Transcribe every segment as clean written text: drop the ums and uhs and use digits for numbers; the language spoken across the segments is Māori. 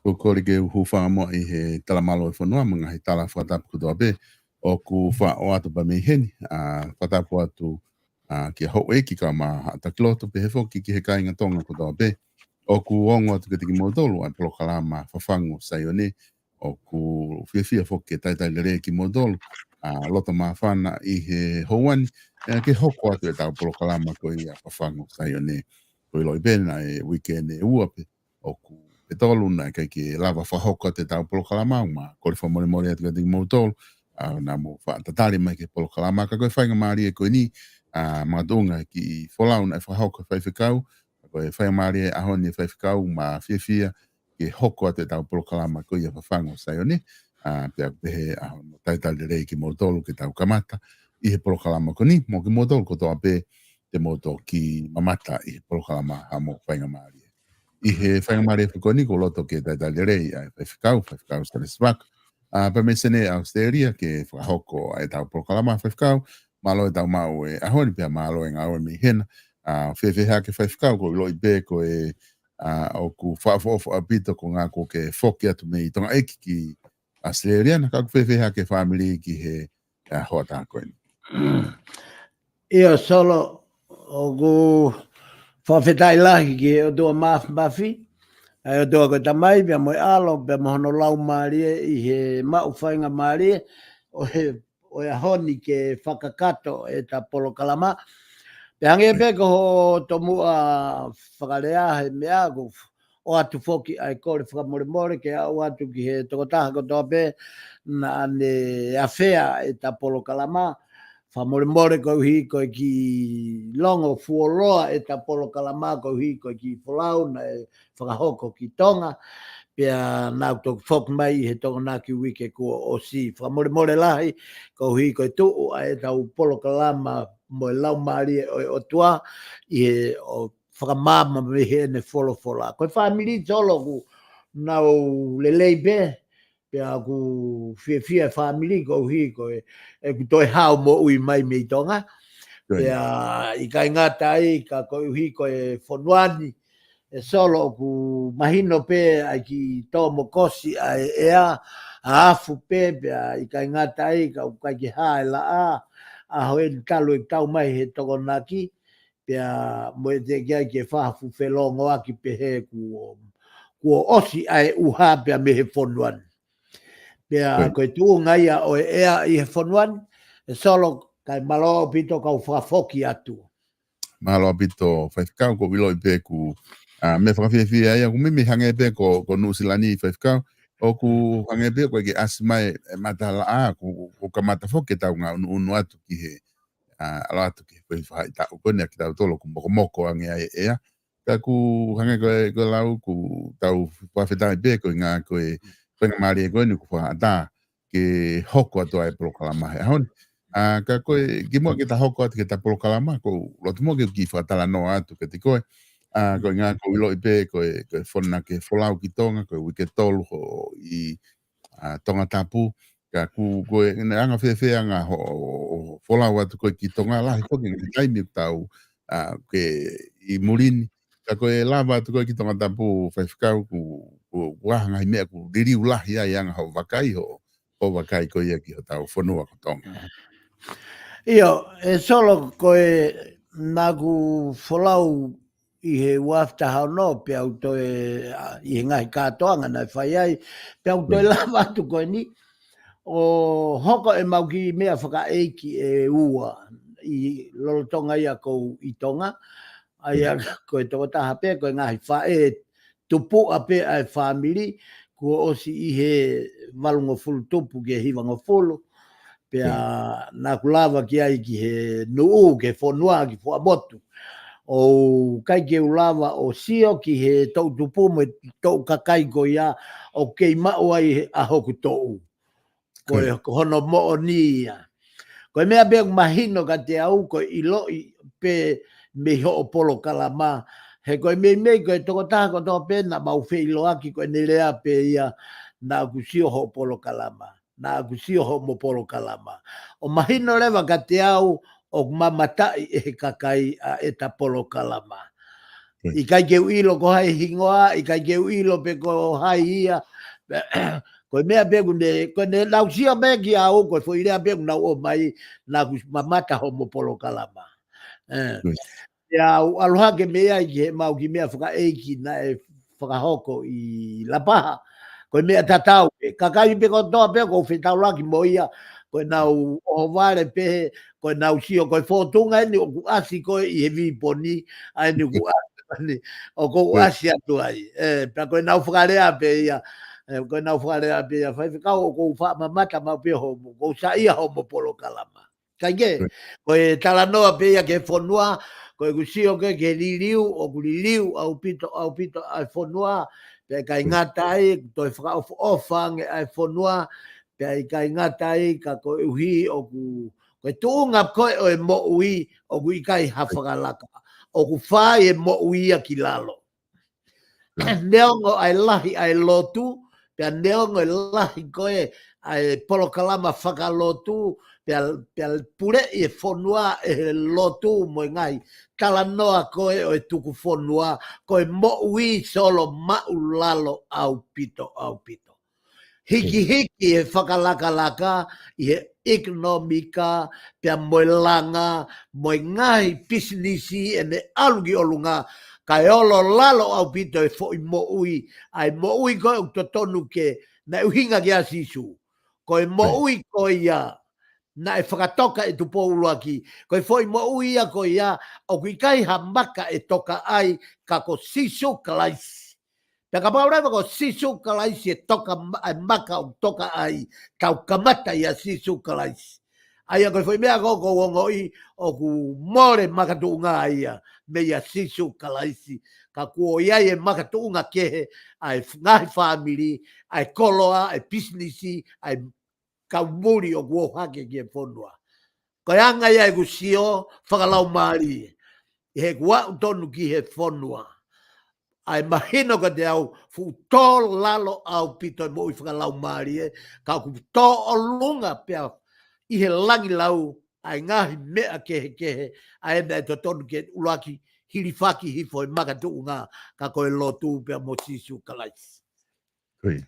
Ko kore ke hufa mo I he talamalo e whanua mga he tala whatapu kutoa be o ku wha o atu pa me heni whatapu atu ki ho e ki ka ma hata kiloto pe he foki ki he kainga tonga kutoa be o ku ongo atu ke tiki modolu ai polo kalama whawhangu saione o ku whiawhia foki e taitai lere ki modolu lota ma whana I he houani ke hoko atu e tau polo kalama ko I a whawhangu saione ko I loi bena e weekend e uape o ku e tolu na kai ki lava whahoko te tau polo kalama ma kore whamore more atu kati mo tolu na mo whatatari mai ke polo kalama ka koe whainga maari e koe ni mga dunga ki wholau na e whahoko whaiwhikau koe whainga maari e ahoni e whaiwhikau ma whiawhia ke hoko atu e tau polo kalama koe ia whawhango saione pia pehe ahono taitali rei ki mo tolu ke tau kamata I he polo kalama ko ni mo ki mo tolu ko toa pe te mo to ki mamata I he polo kalama ha mo whainga maari I he whaingamare whikoni ko loto ke taitali rei ai whaiwhikau sa reswak. Pa me sene Australia ke whahoko ai tau prokalama whaiwhikau, malo e tau mau e ahoni pia malo e ngau e mi hena. Whiawhiha ke whaiwhikau ko loi be ko e o ku whaafofo a pito ko ngā ko ke whoki atu me I tonga eki ki Australia na kaku whiawhiha ke whamiri ki he hoa tākoini. Ia solo o ku whawhetai lahi ki o tua mafi, ai o tua ko tamai, pia moi alo, pia mohono lau maari I he mau whainga maari o e honi ke whakakato e ta polo kalama. Pia hangi pe ko ho tomua whakarea he mea ko o atu whoki ai kore whakamore ke au atu ki he tokotaha ko toa pe na ne awhea e ta polo kalama. Whamore ko hi ko ki longo fuoloa e ta polo kalama ko hi ko ki folau na e whakahoko ki tonga. Pia nau tōku whok mai he tonga nā ki wike ko o si. Whamore lahi ko hi ko tuu a e tau polo kalama mo e lau maari o tua I he o whakamama me he ne fola. Ko whamiri tolo ku nau lelei be. Pia ku whiawhia whamiri ko hi ko e ku toi hao mo ui mai me I tonga. Pia I kai ngata ai ka ko hi ko e whonuani e solo ku mahino pe ai ki tō mokosi ai ea a afu pe pia I kai ngata ai ka kai ki hae la a hoe talu e tau mai he toko naki pia mo e te kia ki e whahafu whelongo aki pe he ku osi ai uha pia me he whonuani. Pia koe tuu ngai a o ea I he whonuan, e solo kai malo pito kau whafoki atu. Malo pito whaifkau ko wiloi pe ku me whakawhiawhia ia ku mimi hange pe ko Nusilani whaifkau o ku hange pe ko ke asmai matala ko kamata whoke tau ngā unu atu ki he alo atu ki he whai tau kone ki tau tolo ku moko ange ai ea. Ka ku hange ko lau ku tau whawhetai pe ko ngā koe whenga maari e koe ni ku whaata ke hoko atu ai prokalama he ahoni. Ka koe ki mua ki ta hoko atu ke ta prokalama ko lotu mua ki whaatala noa atu ke te koe. Koe ngā koe ilo I pe koe whona ke wholau ki tonga koe wike tolu ho I tonga tapu. Ka ku koe anga whewhea ngā ho wholau atu koe ki tonga lahi koe ki taimi tau ke I murini. Ka koe lava atu koe ki tonga tapu whaifkau ku wahanga I mea ku diri ulahi ai anga ho wakai ho wakai koe ia ki ho tau whanua ko tonga. Io, e solo koe nagu wholau I he wafta hao no pe au toe I he ngai kātoanga nai whai ai pe au toe lava atu koe ni o hoko e mau ki mea whaka eiki e ua I lolotonga ia kou I tonga ai koe toko taha pe koe ngahi whae tupu a pe ai whamiri kua osi I he walungo fulu tupu ke hiwango fulu pia na kulava ki ai ki he nuu ke whonua ki whamotu o kai ke ulava o sio ki he tau tupu me tau kakai ko ia o kei mau ai a hoku tou. Koe hono mo o ni ia. Koe mea bea mahino ka te au koe I loi pe me ho o polo kalama. He koe mei koe toko taha ko toko pe na mau whi loaki koe nelea pe ia na kusio ho polo kalama. Na kusio ho mo polo kalama. O mahino lewa ka te au o mamatai e kakai a eta polo kalama. I kai ke uilo ko hai hingoa, I kai ke uilo pe ko hai ia. Ko mea begu ko ne lausia me ki au ko foi rea begu na o mai na mamata homo polo kalama. Ya aloha ke mea i mau ki mea whaka eiki na e whakahoko I la paha. Ko mea tatau ka kai pe ko toa pe ko whetau laki mo ia ko nau o vare pe ko nau sio ko fotunga ni o asi ko I he vi poni ai ni ku ani o ko asi atu ai pa ko nau whakarea pe ia ko nau whakarea pe ia whai whakau o ko wha mamata mau pe homo ko sa ia homo polo kalama kai ke ko e talanoa pe ia ke fonua ko e kusio ke liliu o kuliliu au pito ai fonua pe kai ngata ai to whakau ofang ai fonua pe kai ngata ai ka ko uhi o ku ko tunga ko o mo ui o ku kai hafalaka o ku fai e mo ui a kilalo neongo ai lahi ai lotu pe neongo ai lahi ko ai polo kalama whakalotu pe pure e fonua e lotu mo ngai kala noa ko o tuku fonua ko mo ui solo maulalo au pito hiki e whakalaka I he ekonomika pia moe langa, moe ngai pisinisi e ne alugi olunga kai olo lalo au pito e fo I mo ui ai mo ui koe o totonu ke na uhinga ki a sisu koe mo ui koe ia na e whakatoka e tupo uluaki koe fo I mo ui ia koe ia o kui kai hamaka e toka ai ka ko sisu kalaisi Peka paureva ko sisu kalaisi e toka ai maka o toka ai kau kamata ia sisu kalaisi. Aia koe foi mea koko wongo I o ku more makatunga ia me ia sisu kalaisi. Ka kuo iai e makatunga kehe ai ngai family, ai koloa, ai businessi, ai kau muri o kuo hake ki e fonua. Koe anga ia e kusio whakalau maari. He kua utonu ki he fonua. Ai mahino ka te au fu tō lalo au pito mo I whakalau maari ka ku tō o lunga pia I he langi lau ai ngahi mea kehe ai ena e to tonu ke ulaki hirifaki hifo makatu unga ka koe lotu pia mo sisu kalaisi. Koi.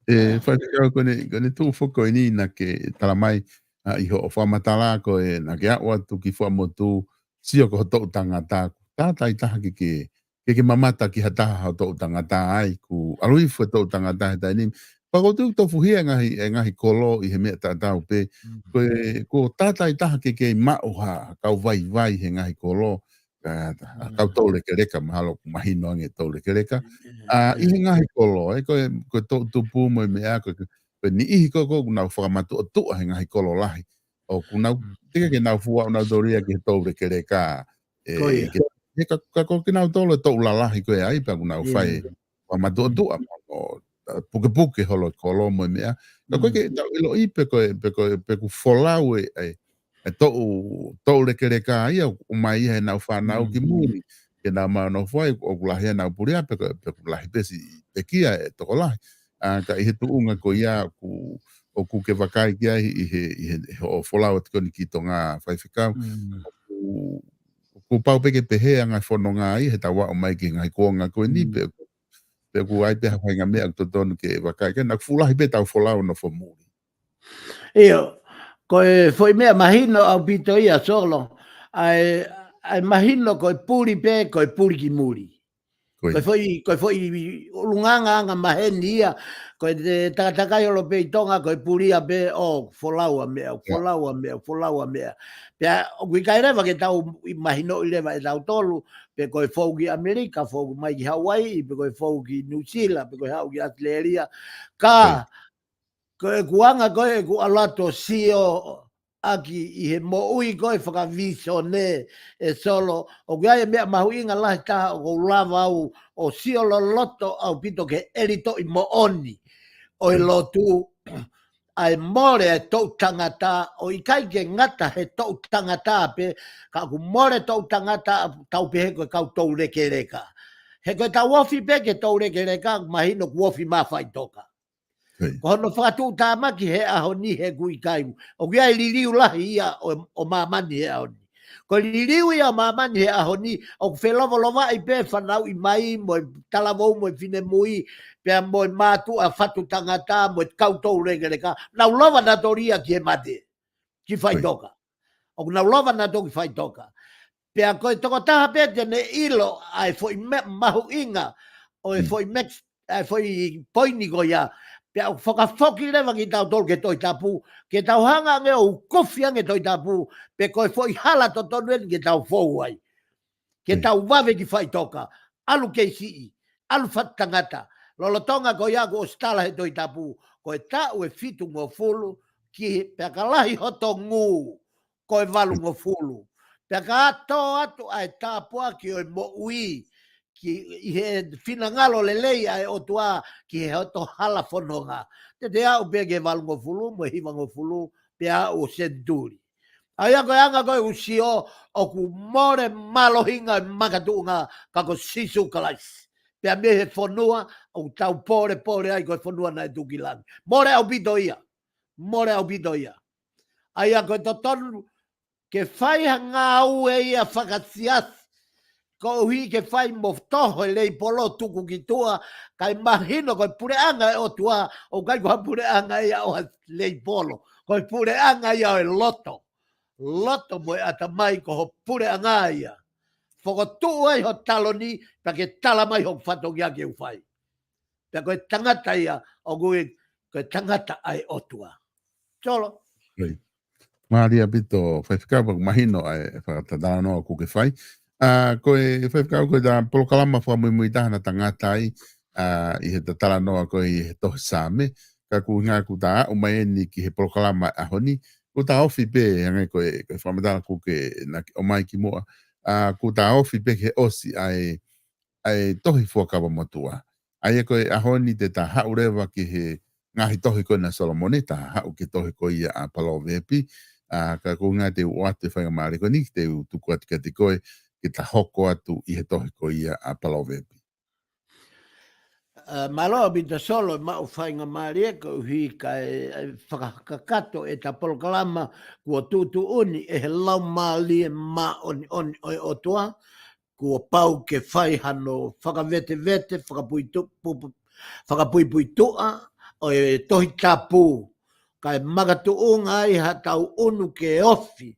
Whaikau kone tū whoko ini na ke talamai I ho o whamatala ko na ke awa tu ki whamotu sio ko hoto tangata tātai taha ke mamata ki hataha hoto tangata ai ku alui hoto tangata heta ini pakotu to fuhia ngahi kolo I he mea tātau pe ko tātai taha ke mauha kau vai he ngahi kolo kau tole ke reka mahalo mahino ange tole ke reka I he ngahi kolo ko to tupu mo mea ko ni I ko na whakamatu o tua he ngahi kolo lahi o kunau tika ke nau fua o nau doria ke tole ke reka he ka ko ke nau tole to ulalahi ko ai pa kunau whai whakamatu o tua o puke holo kolo mo mea ko ke ilo I pe ko folau to le ke reka ia o mai he nau whanau ki muri ke nā mana whai o kulahi nau purea pe kulahi pesi pe kia e toko lahi ka I he tuunga ko ia o ku ke wakai kia I he o wholau at koni ki tonga whaiwhikau ku pau peke pehe anga whono ngā I he tawa o mai ki ngai kuonga koe ni pe ku ai peha whainga mea to tonu ke wakai ke nā fulahi pe tau wholau no whamuri. Io, koe foi mea mahino au pito ia solo ai mahino koe puri pe koe puri ki muri. Koe foi lunganga anga maheni ia koe te takakai olo pe I tonga koe puria pe folaua mea. Pea o kui kai rewa ke tau mahino I rewa e tau tolu pe koe fau ki Amerika, fau mai ki Hawaii, pe koe fau ki New Zealand, pe koe hau ki Australia. Ka koe kuanga koe ku alato sio aki I he mo ui koe whakaviso ne e solo o kia e mea mahuinga lahi taha o lava au o sio lo loto au pito ke erito I mo oni o lotu ai more e tau tangata o I kai ke ngata he tau tangata pe ka ku more tau tangata tau pe he koe kau tau reke reka he koe tau wofi pe ke tau reke reka mahino ku wofi mawhai toka ko no whakatu tāmaki he aho ni he kui kai o kia I liliu lahi ia o mamani he aho ni Ko liliu ia mamani he ahoni, o whelova i pe whanau i mai, mo talavou, mo fine mui, pe mo matu a fatu tangata, mo kautou regereka, nau lova na toria ki e mate, ki whai toka. O nau lova na toki whai toka. Pe a koe toko taha pe te ne ilo, ai foi mahu inga, o e foi mex, ai foi poini ko ia, pe a whakafoki lewa ki tau tol ke toi tapu, ke tau hanga nge o kofi ange toi tapu, pe koe foi hala to tonu en ke tau fou ai. Ke tau wawe ki whai toka, alu kei sii, alu whatangata, lolotonga ko ia ko o stala he toi tapu, koe tau e fitu ngō fulu, ki pe a kalahi hoto ngū, koe valu ngō fulu. Pe ka ato atu ai tāpua ki o mo ui, ki i he finangalo lelei ai o tua ki he hoto hala whanonga. Te au pe ke valu ngō fulu, mo hiva ngō fulu, pe a o senturi. Ai a koe anga koe usio o ku more malohinga e makatunga ka ko sisu kalais. Pe a me he whanua o tau pore ai koe whanua na e tukilangi. More au pito ia. More au pito ia. Ai a koe totonu ke whai hanga au e ia whakatias, ko hui ke whai mo toho e lei polo tuku ki tua, kai mahino koe pure anga e o tua, o kai koe pure anga ia o lei polo, koe pure anga ia o e loto. Loto mo e ata mai ko ho pure anga ia. Whoko tuu ai ho taloni, pa ke tala mai ho whatongi ake u whai. Pa koe tangata ia, o koe tangata ai o tua. Cholo. Right. Maria pito whaiwhikawa mahino ai whakatadana noa kuke whai. Koe whaiwhikawa koe da polokalama whamui tahana tangata ai i he tatala noa koe i he tohi sāme. Ka ku ngā ku tā o mai eni ki he polokalama ahoni. Ku tā ofi pe hangai koe whamadana kuke o mai ki mua. Ku tā ofi pe ke osi ai tohi fuakawa motua. Ai koe ahoni te tā haurewa ki he ngahi tohi koe na Solomone, tā hau ke tohi koe ia a Palovepi. Ka ko ngā te uate whainga maare koe ni, te tuku ati ka te koe, ki ta hoko atu i he tohi koe ia a Palovepi. Maloa bita solo ma o whainga maare ko hui ka whakakato e ta polokalama kua tutu uni e he lau maali e ma oni o toa, kua pau ke whai hano whakavete, whakapui tua, o e tohi tapu, kai magatu unga i ha tau unu ke ofi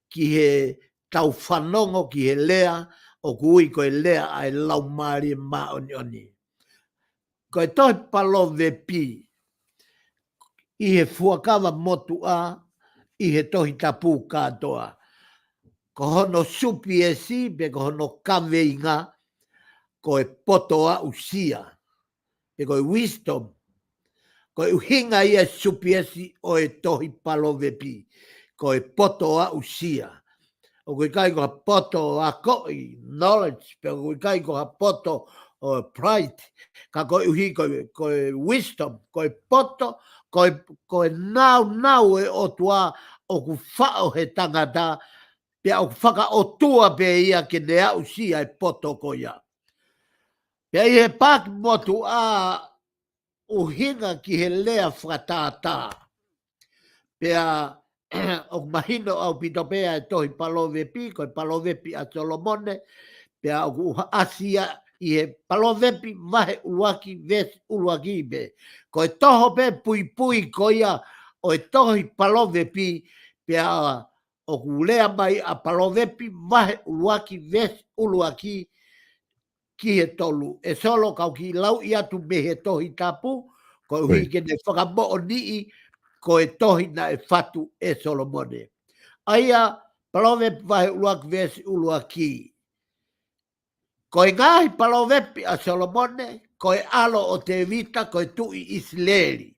ki he tau whanongo ki he lea o kui koe lea ai lau maari ma oni. Koe tohi Palovepi i he fuakawa motu a i he tohi tapu katoa. Ko hono supi e si pe ko hono kaweinga koe potoa usia. Pe koe wisdom. Koe uhinga ia supiesi o e tohi Palovepi. Koe potoa usia. O koe kai koha poto a koi, knowledge, pe koe kai koha poto o pride. Ka koe uhi koe wisdom, koe poto, koe nau e o tua o ku whao he tangata, pe o whaka o tua pe ia ke nea usia e poto ko ia. Pe i he pak motu a uhinga ki he lea whakatata. Pea o mahino au pitopea e tohi Palovepi, koe Palovepi a Solomone, pea o asia i he Palovepi mahe uluaki ves uluaki be. Koe toho pe pui koia o e tohi Palovepi, pea o kulea mai a Palovepi mahe uluaki ves uluaki ki he tolu. E solo kau ki lau i atu me he tohi tapu, koe hui ke ne whakamo o nii, koe tohi na e whatu e Solomone. Aia, Palovepi vahe uluaki vesi uluaki. Koe ngahi Palovepi a Solomone, koe alo o te vita, koe tui Israeli.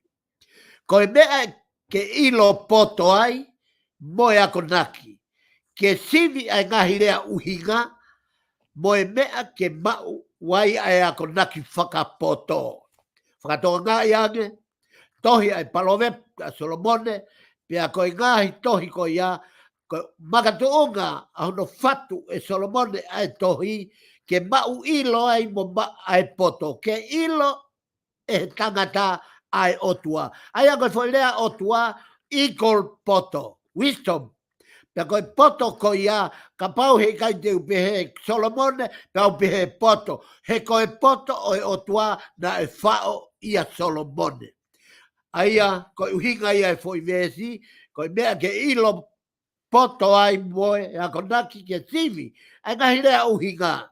Koe mea ke ilo poto ai, moe ako naki. Ke sivi ai ngahi rea uhinga, moe mea ke mau wai ai ako naki whakapoto. Whakatoa ngā iange, tohi ai Palovepi a Solomone, pia koe ngahi tohi koe ia, koe makatu unga a hono whatu e Solomone ai tohi, ke mau ilo ai mo ai poto, ke ilo e tangata ai otua. Ai a koe whailea otua, equal poto, wisdom, Pea koe poto ko ia, ka pau he kai te upe he Solomone, pea upe he poto. He koe poto o e otua na e whao ia Solomone. Aia, koe uhinga ia e foi vesi, koe mea ke ilo poto ai moe, a konaki ke sivi, ai ngahi rea uhinga.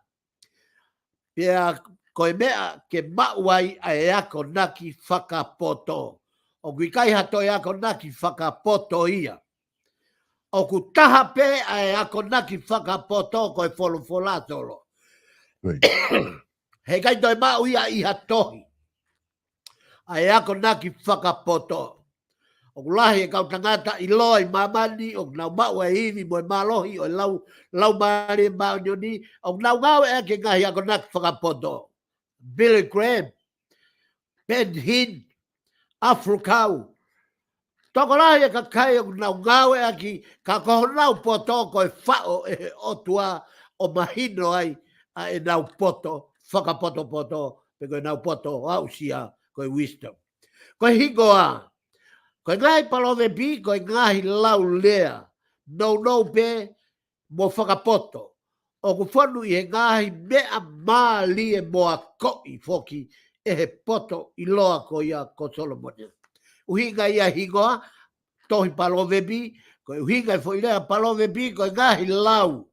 Pea koe mea ke mauai a e ako naki whakapoto. O kui kai hato e ako naki whakapoto ia. O ku taha pe a e ako naki whakapoto koe wholofola tolo. He kai toi mau ia i hatohi. A e ako naki whakapoto. O ku lahi e kau tangata i loa i mamani, o nau mau e hivi mo e malohi, o lau maari e mau nyoni, o nau ngau e ke ngahi ako naki whakapoto. Billy Graham, Ben Hinn, Afro-Kau. Toko lahi e ka kai o nau ngau e aki, ka koho nau poto koe whao e otua o mahino ai a e nau poto, whakapoto poto, pe koe nau poto au sia koe wisdom. Koe hingoa, koe ngahi palove pi, koe ngahi lau lea, no pe mo whakapoto. O ku whanu i he ngahi mea maali e moa koi foki e he poto i loa ko ia ko Solomone. Uhinga ia hingoa, tohi palove pi, koe uhinga i fo i lea palove pi, koe ngahi lau.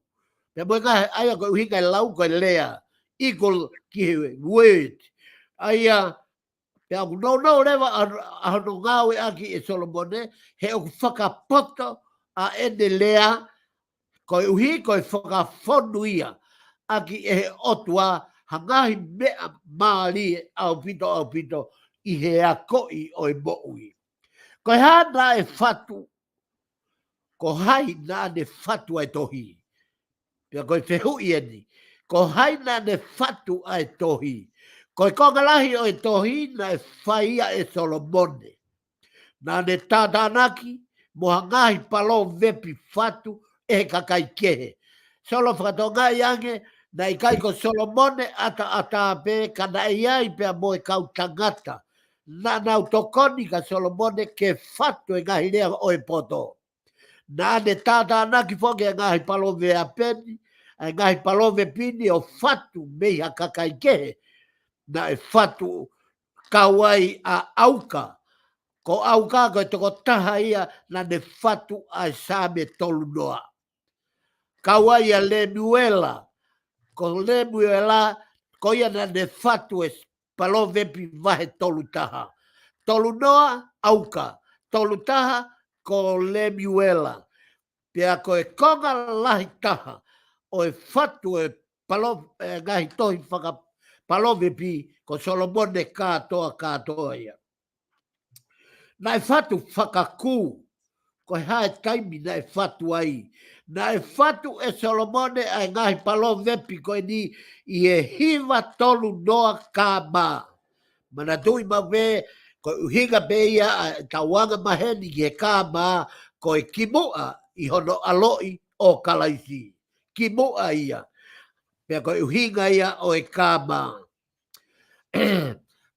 Pea moe ngahi aia koe uhinga i lau koe lea. Equal ki he word. Aia, pea ku no rewa a hono ngau e aki e Solomone, he o ku whakapoto a ene lea, koe uhi koe whakawhonu ia, aki e he otua, hangahi mea maali au pito, i he a koi o e moui. Koe hana e whatu, ko hai na ne whatu ai tohi. Pea koe whehui eni, ko hai na ne whatu ai tohi. Koe kongalahi o e tohi na e whaia e Solomone. Na ne tātānaki, moha ngahi palo vepi whatu, e kakai kehe. Solo whakatonga iange, na i kai ko Solomone ata pe, kana e iai pea moe kau tangata. Na nau tokoni ka Solomone ke whatu e ngahi lea o e poto. Na ne tātānaki whoke e ngahi palove a peni, e ngahi palove pini o whatu mei ha kakai kehe. Na e whatu kawai a auka. Ko auka ko e toko taha ia na ne whatu a same tolu noa. Kawai a Lemuela, ko Lemuela, ko ia na ne whatu e palovepi vahe tolu taha. Tolu noa, auka. Tolu taha, ko Lemuela. Pea ko e konga lahi taha, o e whatu e ngahi tohi whaka palovepi, ko Solomone katoa ia. Na e whatu whakakū, ko hae taimi na e whatu ai. Na e whatu e Solomone ai ngahi palo vepi ko ni i e hiva tolu noa ka mā. Mana tui ma ve, ko uhinga pe ia tauanga maheni ki he ka mā, ko e kimua i hono aloi o kalaisi. Kimua ia. Pea ko uhinga ia o e ka mā.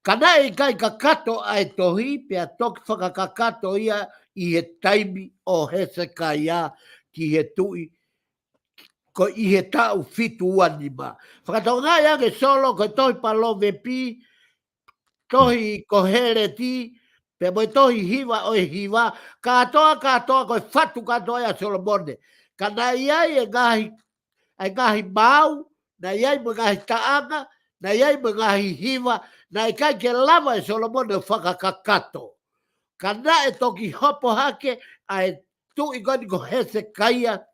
Kana e kai ka kato ai tohi, pea toki whakakakato ia i he taimi o Hezekia ki he tui, ko i he tau fitu uanima. Whakatonga ia ke solo, ko tohi palove pi, tohi ko here ti, pea moi tohi hiva o e hiva, katoa ko e whatu katoa ia Solomone. Kana ia e ngahi mau, na ia mo ngahi taanga, na ia mo ngahi hiva, na i kai ke lava e Solomone o whakakakato. Kana e toki hopo hake, a e tu i goni ko Hezekia,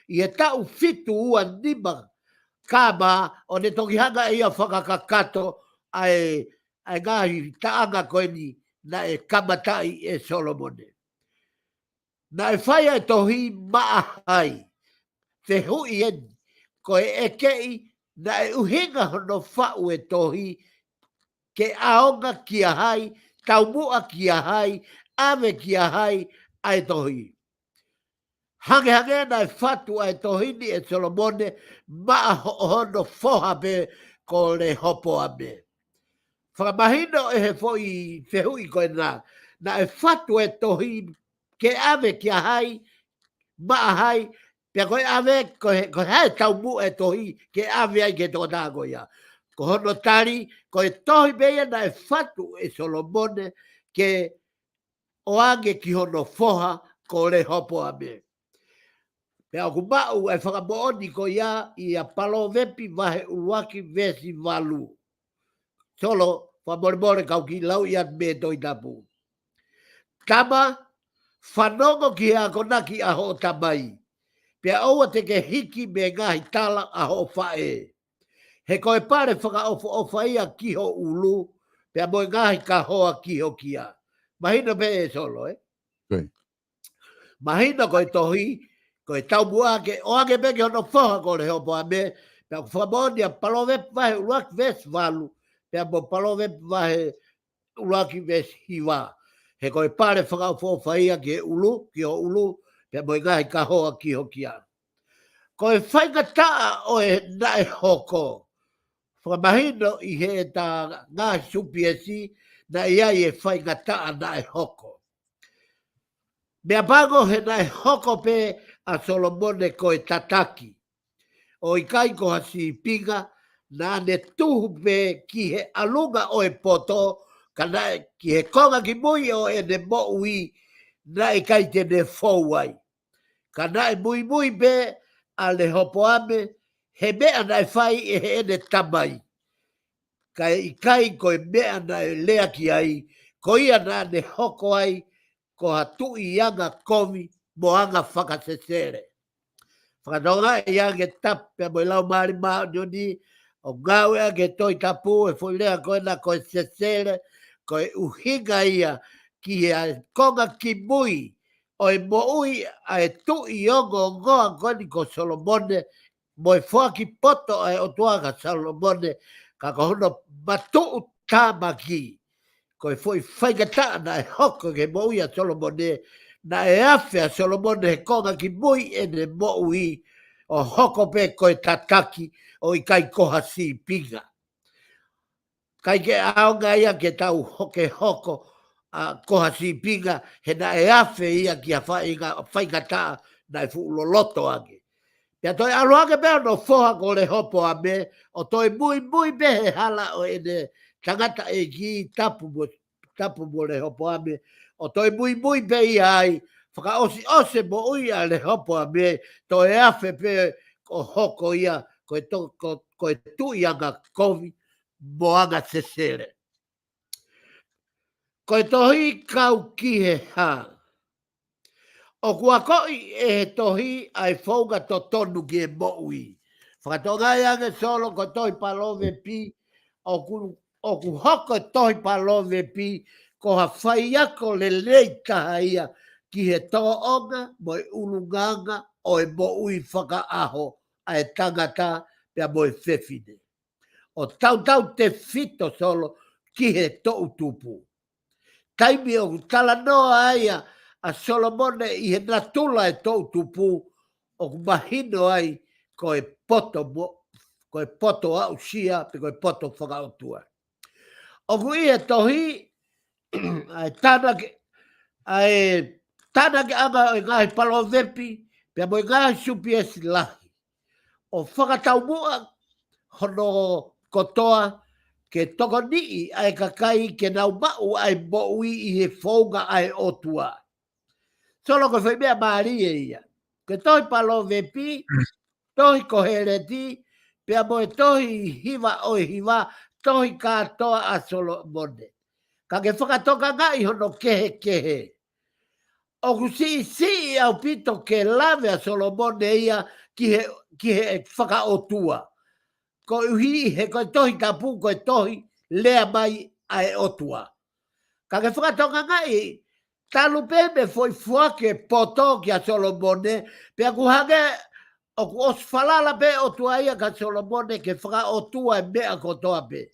i e tau fitu ua nima kama, o ne toki hanga ia whakakakato, a e ngahi taanga koe ni, na e kamatai e Solomone. Na e whaia e tohi maahai, te hui eni, ko e kei, na e uhinga hono whau e tohi, ke aonga kia hai, taumua kia hai, ave kia hai, ai tohi. Hange na e whatu ai tohi ni e Solomone, maa hono foha me ko le hopo a me. Whakamahino e he foi whehui koe nā, na e whatu e tohi, ke ave kia hai, Maahai, pia koe ave, koe hae tau mu e tohi, ke ave ai ke tō tāgo ia. Ko hono tari, koe tohi beia na e fatu e Solomone, ke o ange ki hono foha, ko le hopo a me. Pea o kumau e whakamooni ko ia i a palo vepi vahe uruaki vesi valu. Solo, whamoremore kau ki lau i at me toi tapu. Tama, whanongo ki a konaki a ho tamai. Pea oua te ke hiki me ngahi tala a ho whae. He koe pare whaka ia ki ho ulu, pea moe ngahi ka hoa ki ho kia. Mahina pe e solo, Koe. Mahina koe tohi, koe tau mua ke, o ake peke hono whaha ko le hopo a me, pea whamoni a palove vahe uruaki ves valu, pea mo palove vahe uruaki ves hiwa. He koe pare whaka ia ki ulu, ki ho ulu, pea moe ngahi ka hoa ki ho kia. Koe whaingataa o e nae hoko. Whamahino i he ta ngā supiesi na ia i e whaingataa nae hoko. Mea pango he nae hoko pe a Solomone koe tataki. O i kai ko hasi pinga na ne tuhu pe ki he alunga o e poto ka nae ki he konga ki mui o e ne mo ui na e kai te ne fouai. Ka nae mui pe a le hopo ame, he mea nai whai e he ene tamai. Ka i kai koe mea nai lea ki ai, ko ia na ne hoko ai, ko ha tui ianga komi, mo anga whakasesere. Whakatonga i ange tape mo i lau maari maa ni, o ngau e ange toi tapu, e fwoi lea koe na koe sesere, koe uhinga ia, ki a konga ki mui, o e mo ui a e tui ongo ngoa koe ni ko Solomone, mo e fua ki poto a e otuanga Solomone, ka kohono matu tamaki, ko e foi whaigata na e hoko ke mo ui a Solomone, na e awhi a Solomone he konga ki mui e ne mo ui, o hoko pe ko e tataki, o i kai koha si pinga. Kai ke aonga ia ke tau hoke hoko, a koha si pinga, he na e awhi ia ki a whaigata na e fu loloto ake. Pea toi aroake pea no foha ko le hopo a me, o toi mui behe hala o ene tangata e ki tapu mo le hopo a me, o toi mui pe ia ai, whaka ose mo ui a le hopo a me, to e afe pe o hoko ia, ko e tui anga kovi, mo anga sesere. Ko e tohi kau ki he haa. O kua koi e he tohi ai whaunga to tonu ki e moui. Whakatonga i ange solo ko tohi palove pi, o ku hoko tohi palove pi, ko ha whai ako le leitaha ia ki he toonga mo e ulunganga o e moui whakaaho a e tangata pia mo e whewhine. O tau te fito solo ki he tou tupu. Taimi o tala noa aia, a Solomone i he natula e tau tupu o mahino ai ko e poto au sia pe ko e poto whakautua. O kui e tohi ai tana ke anga o ngahi palo vepi pe mo ngahi supi e silahi. O whakatau mua hono kotoa ke toko nii ai kakai ke nau mau ai moui i he whaunga ai otua. Solo ko whai mea maari e ia. Ke tohi palo vepi, tohi ko hereti, pea mo e tohi hiva o hiva, tohi katoa a Solomone. Ka ke whakatoka ngai hono kehe. O ku si au pito ke lave a Solomone ia ki he whakaotua. Ko uhi he koe tohi tapu, koe tohi lea mai ai otua. Ka ke whakatoka ngai, talu peme foi fuake poto ki a Solomone, pea ku hage o ku osfalala pe o tuaia ka Solomone ke whaka o tua e mea kotoa pe.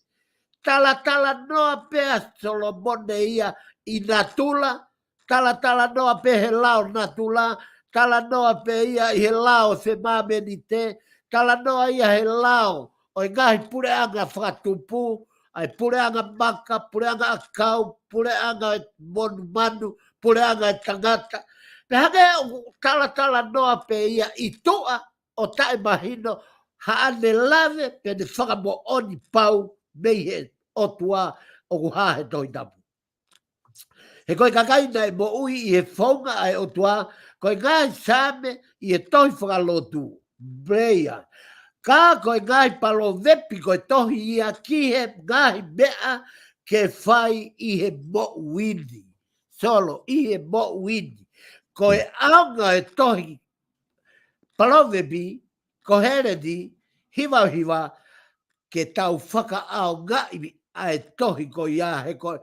Tala noa pe a Solomone ia i natula, tala noa pe he lao natula, tala noa pe ia i he lao se mamenite, tala noa ia he lao o i ngahi pureanga whakatupu, ai pureanga maka, pureanga akau, pureanga manu, pureanga tangata, Pe hage o tala noa pe ia I toa o tae mahino haane lave pe ne whakamo oni pau mei he o tua o kuha he toi tapu. He koe kakaina e mo ui I he whaunga ai o tua, koe ngai same I he toi whakalotu. Breia. Ka koe ngai palo vepi koe tohi ia ki he ngai mea ke whai I he mo windi. Solo I he mo windi. Koe aunga e tohi palo vepi, ko here di, hiwa ke tau whaka ao ngai ai tohi ko ia he koe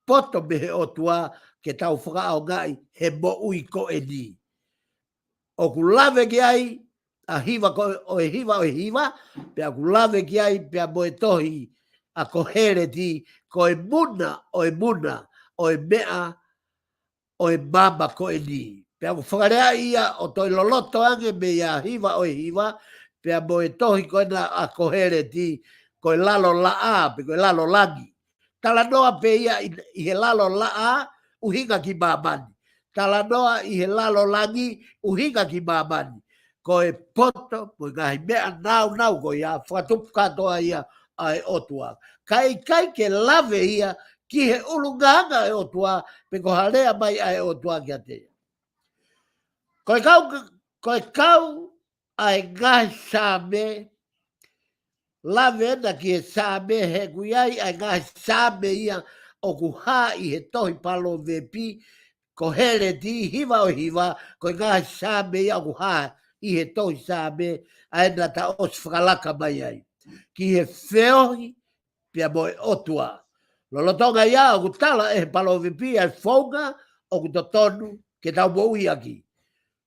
poto me he o tua ke tau whaka ao ngai he mo ui ko e ni. O ku lave ki ai, a hiwa ko o e hiwa, pe a ku lave ki ai, pe a mo e tohi a ko here di, ko e muna, o e mea, o e mama ko e ni. Pe a ku whakarea ia o toi loloto ange me ia hiwa o e hiwa, pe a mo e tohi ko ena a ko here di, ko e lalo la a, pe ko e lalo langi. Tala noa pe ia I he lalo la a, uhinga ki mamani. Tala noa I he lalo langi, uhinga ki mamani. Ko e poto, mo ngahi mea nau ko ia, whakatupu katoa ia ai otua. Kai ke lave ia, ki he ulunganga e otua, pe ko harea mai ai otua ki atea. Koe kau ai ngahi same, lave na ki he same he kuiai ai ngahi same ia o kuha I he tohi palo vepi, ko here di hiwa o hiwa, ko ngahi same ia o kuha I he tohi same, ai na ta os whakalaka mai ai. Ki he whiohi, pia mo e otua. Lolotonga ia o kutala e he palo vepi ai whaunga o kutotonu ke tau mo ui aki.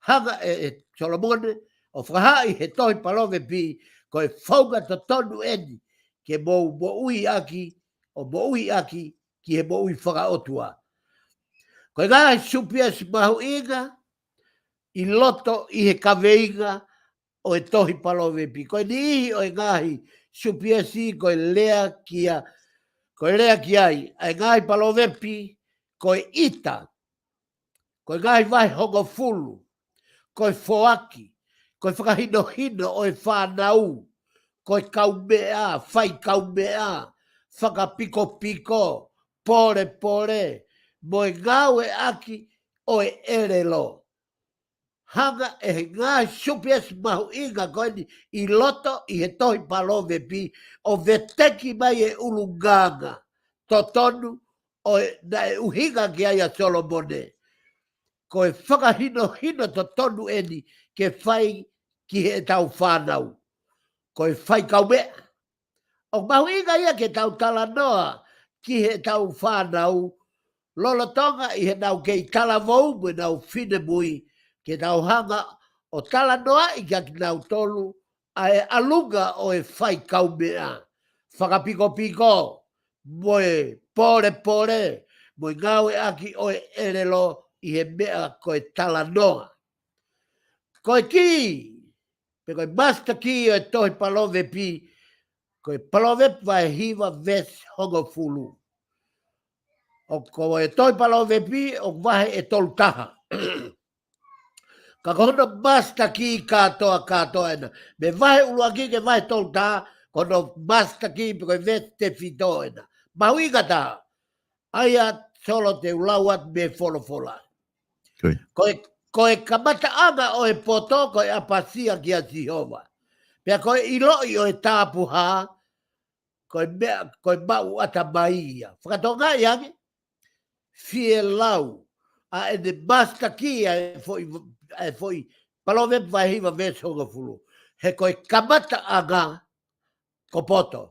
Hanga e Solomone, o whakaha I he tohi palo vepi, ko e whaunga to tonu eni, ke mo ui aki, o mo ui aki, ki he mo ui whakaotua. Ko e ngai supia si mahu inga, I loto I he kaweinga, o e tohi palo vepi. Ko e nihi o e ngahi supia si, ko e lea kia, ko e lea ki ai, e ngai palo vepi, ko e ita, ko e ngai vai hongo fulu, ko e foaki, ko e whakahino o e whanau, ko e kaumea, whai kaumea, whakapiko, pore, mo e ngau e aki o e erelo. Hanga e ngā supias mahu inga koe ni I loto I he tohi palo vepi o veteki mai e ulunganga. Totonu o na e uhinga ki ai a Solomone. Ko e whakahino totonu eni ke whai ki he tau whanau. Ko e whai kaumea. O mahu inga ia ke tau tala noa ki he tau whanau. Lolotonga I he nau kei tala vau me nau whine mui ke tau hanga o tala noa I kia ki nau tolu a e alunga o e whai kaumea. Whakapiko, mo e pore, mo e ngau e aki o e erelo I he mea ko e tala noa. Ko e ki, pe ko e basta ki o e tohi palove pi, ko e palove vai hiwa ves hongo fulu. O ko e tohi palove pi, o vahe e tolu taha. Ka kono basta ki katoa ena. Me vahe ulua ki ke vahe tolu taha, kono basta ki pe ko e ves te fito ena. Mahuinga taha. Aia solo te ulauat me folofola. Ko e kamata anga o e poto ko e apasia ki a Jehova. Pea ko e iloi o e tāpuha, ko e mau ata maia. Whakatonga iange, fie lau, a e de basta ki e foi palove vai hiva ves honga fulu. He ko e kamata anga ko poto.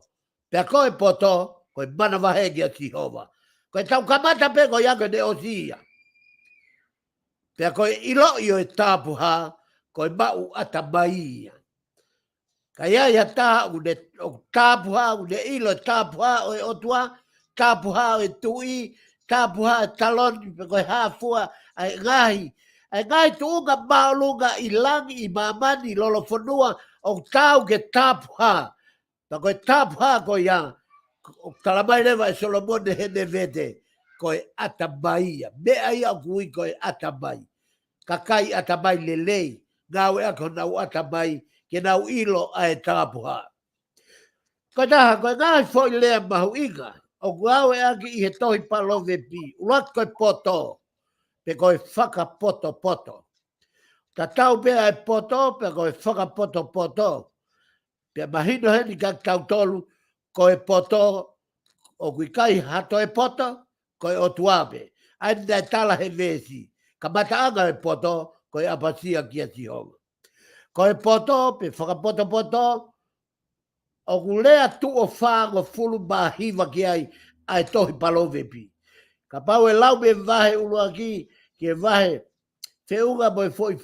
Pea ko e poto, ko e mana vahe ki a Jehova. Ko e tau kamata pe ko iange de osia. Pea ko e iloi o e tāpuha, ko e mau ata maia. Ka ia taha o tāpuha, une ilo tāpuha o e otua, tāpuha o e tui, tāpuha e taloni, pe koe hāfua, ai ngahi tuunga maolunga I langi, I mamani, lolofonua, o tāu ke tāpuha. Pa koe tāpuha ko ia, o talamai lewa e Solomone hene vete, koe ata maia, mea ia kui koe ata mai. kakai atamai lelei, ngau e ako nau atamai, ke nau ilo a e tāpuha. Ko taha, koe ngai fo i lea mahu inga, o ngau e aki i he tohi palove pi, ulat koe poto, pe koe whaka poto poto. Ta tau pea e poto, pe koe whaka poto poto, pe mahino heni kak tau tolu, koe poto, o kui kai hato e poto, koe o tuape. Ai nai tala he vesi, ka mata anga e poto, koe apasia kia si honga. Koe poto, pe whaka poto poto, o ku lea tu o whāngo fulu mahiwa ki ai tohi palove pi. Ka pau e lau me vahe ulua ki, ki e vahe, te unga moi foi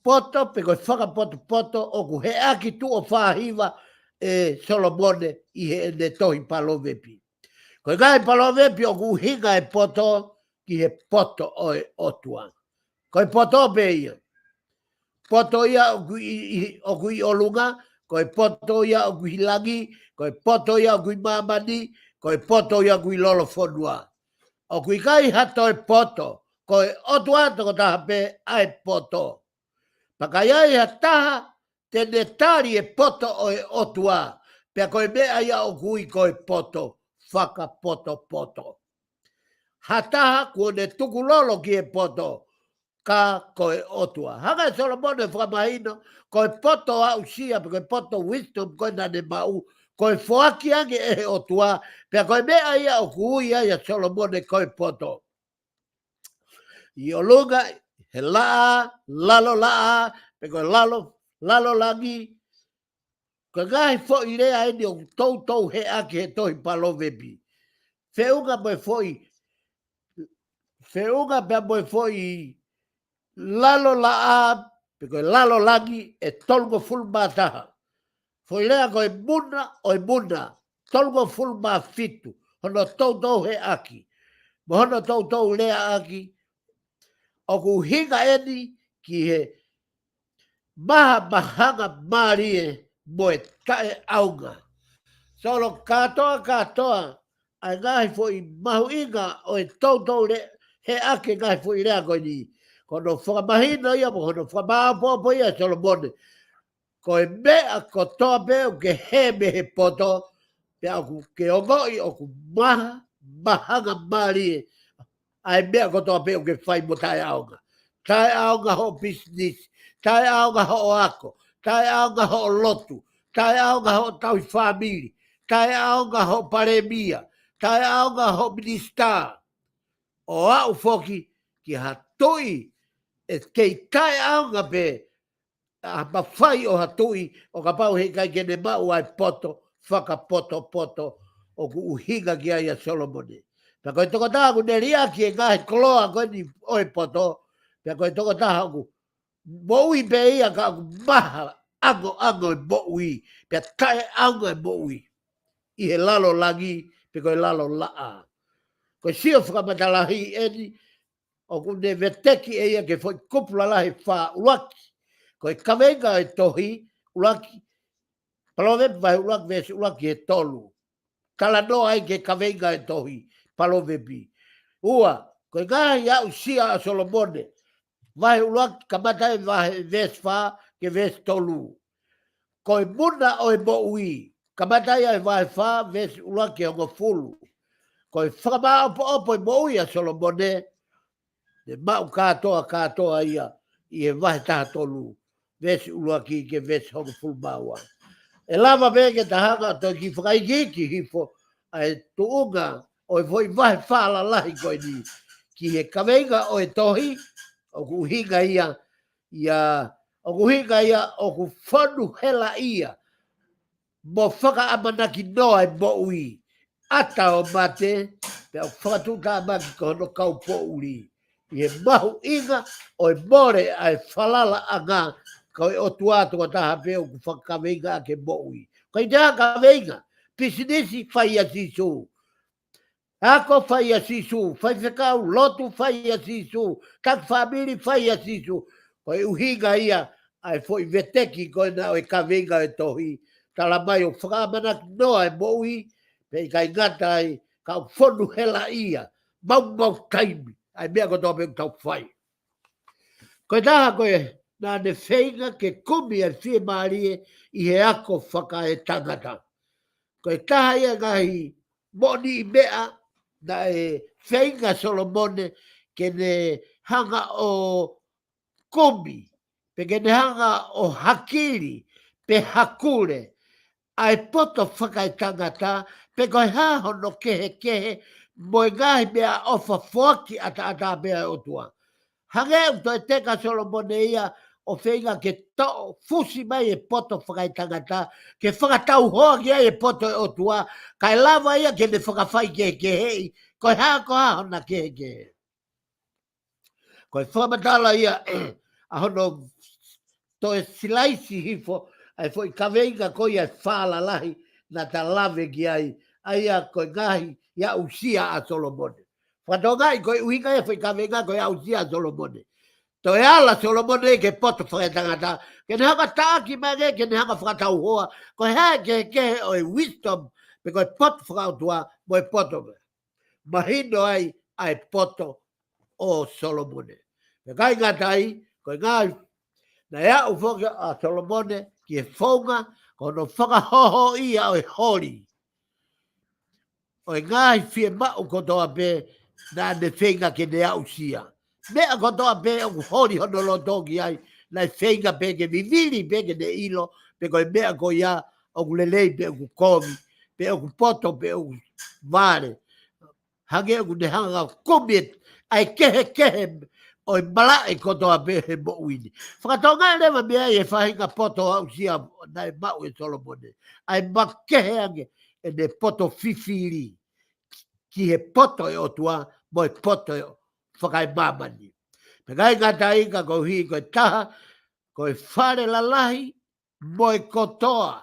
poto, pe koe whaka poto poto, o ku he aki tu o whahiwa e Solomone i he ene tohi palove pi. Koe kai palove pi o ku hinga e poto, ki he poto o e otua. Koe poto pe ia. Poto ia o ku i olunga, koe poto ia o kui langi, koe poto ia o kui mamani, koe poto ia o kui lolo fonua. O kui kai hato e poto, koe otua toko taha pe ai poto. Pakai ai ha taha, te netari e poto o e otua, pe koe mea ia o kui koe poto, whaka poto poto. Ha taha kua ne tuku lolo ki e poto, ka koe otua. Hanga e Solomone whakamahino, koe poto au sia, koe poto wisdom, koe nane mau, koe whoaki ange e otua, pe koe mea ia o kui ia Solomone koe poto. I o lunga, he laa, pe koe lalo langi, koe ngahi fo i rea eni o tou he aki he tohi palove pi. Whiunga moe foi lalo pe koe lalo langi e tolgo fulma taha. Foi lea koe muna o muna, tolgo fulma fitu, hono tou he aki. Mo hono tou lea aki, o ku hinga eni ki he mahanga marie moe tae aunga. Solo katoa, ai ngahi foi mahu inga o e tou le he ake ngahi foi lea koe ni. Kono whakamahina ia mo hono whakamaapopo ia Solomone. Koe mea ko toa pe o ke he me he poto, pe aku ke ongoi o ku mahanga marie. Ai mea ko toa pe o ke whai mo tae aunga. Tae aunga ho business, tae aunga ho ako, tae aunga ho lotu, tae aunga ho tau famili, tae aunga ho paremia, tae aunga ho minister. O au foki ki hatui, e kei tae aunga pe, a mawhai o hatui, o ka pau he kai kene mau ai poto, whaka poto, o ku uhinga ki ai a Solomone. Pea koe toko taha ku ne ria ki e ngahe kloa koe ni oi poto, pea koe toko taha ku moui pe ia ka ku maha ango e moui, pea tae aunga e moui. I he lalo langi, pe koe lalo laa. Koe sio whakamatalahi eni, o ku ne veteki e ia ke foi kupula lahi wha uaki. Koe kawenga e tohi, uaki, palove vai uaki vesi uaki e tolu. Kala no ai ke kawenga e tohi, palove pi. Ua, koe ngahi au sia a Solomone, vai uaki kamata e vai vesi wha ke vesi tolu. Koe muna o e moui, kamata e vai wha vesi uaki e ongo fulu. Koe whakamā opo e moui a Solomone, ne mau katoa ia, i e vai taha tolu. Vesi uaki ke vesi hongo fulu maua. E lava vege tahanga to ki whakaikiki hifo ai tuunga o e voi vai whala lahi koe ni. Ki he kawenga o e tohi, o ku hinga ia, o ku whanu hela ia, mo whaka amanaki noa e mo ui. Ata o mate, pe o whakatuta amaki kono kau po uli. I he mahu inga o e more ai whalala anga, koe o tuato ko taha peo ku whakawenga ke moui. Koe te haka wenga, pisinisi whai a sisu. Ako whai a sisu, whai whakau, lotu whai a sisu, tak whamiri whai a sisu. Koe uhinga ia, ai foi veteki koe na o e kawenga e tohi. Tala mai o whakamana noa e moui, pe kai ngata ai, ka whonu hela ia, mau taimi, ai mea ko tō peo tau whai. Koe taha koe nā ne whainga ke kumi e whie marie I he ako whaka e tangata. Koe taha ia ngahi moni I mea na e whainga Solomone ke ne hanga o kumi, pe ke ne hanga o hakiri, pe hakure, ai poto whaka e tangata, pe koe hahono kehe, mo ngahi mea ofa whoaki ata mea o tua. Hangeu to e teka Solomone ia o whainga ke to fusi mai e poto whakai tangata, ke whakatau hoa ki ai e poto e o tua, kai lava ia ke ne whakawhai ke hei, koe ha hona ke. Koe whamatala ia, ahono to e silaisi hifo, ai foi kaweinga koe ai whala lahi, na ta lave ki ai a koe ngahi, ia usia a Solomone. Whatongai koe uhinga e foi kaweinga koe a usia a Solomone. To e ala Solomone ke poto whakatangata, ke ne haka tāki mange, ke ne haka whakatau hoa, ko hea ke o e wisdom, pe koe poto whakautua, mo e poto me. Mahino ai poto o Solomone. Pe kai ngatai, koe ngai, na ea u whoka a Solomone, ki e whaunga, ko no whakahoho ia o e hori. O e ngai fie mau kotoa pe, na ne whenga ke ne au sia. Mea kotoa pe o hori hono lo toki ai, na whenga pe ke viviri pe ke ne ilo, pe koe mea ko ia, o kulelei pe o komi, pe o poto pe o vare. Hange o ne hanga kumit, ai kehe, o i mala e kotoa pe he mo uini. Whakatonga e lewa mea e whahinga poto au sia, na e mau e Solomone. Ai makehe ange, e ne poto fifiri. Ki he poto e o tua, mo e poto e whakai mamani. Me gai ngata inga ko hi ko taha, ko e whare la lahi, mo e kotoa.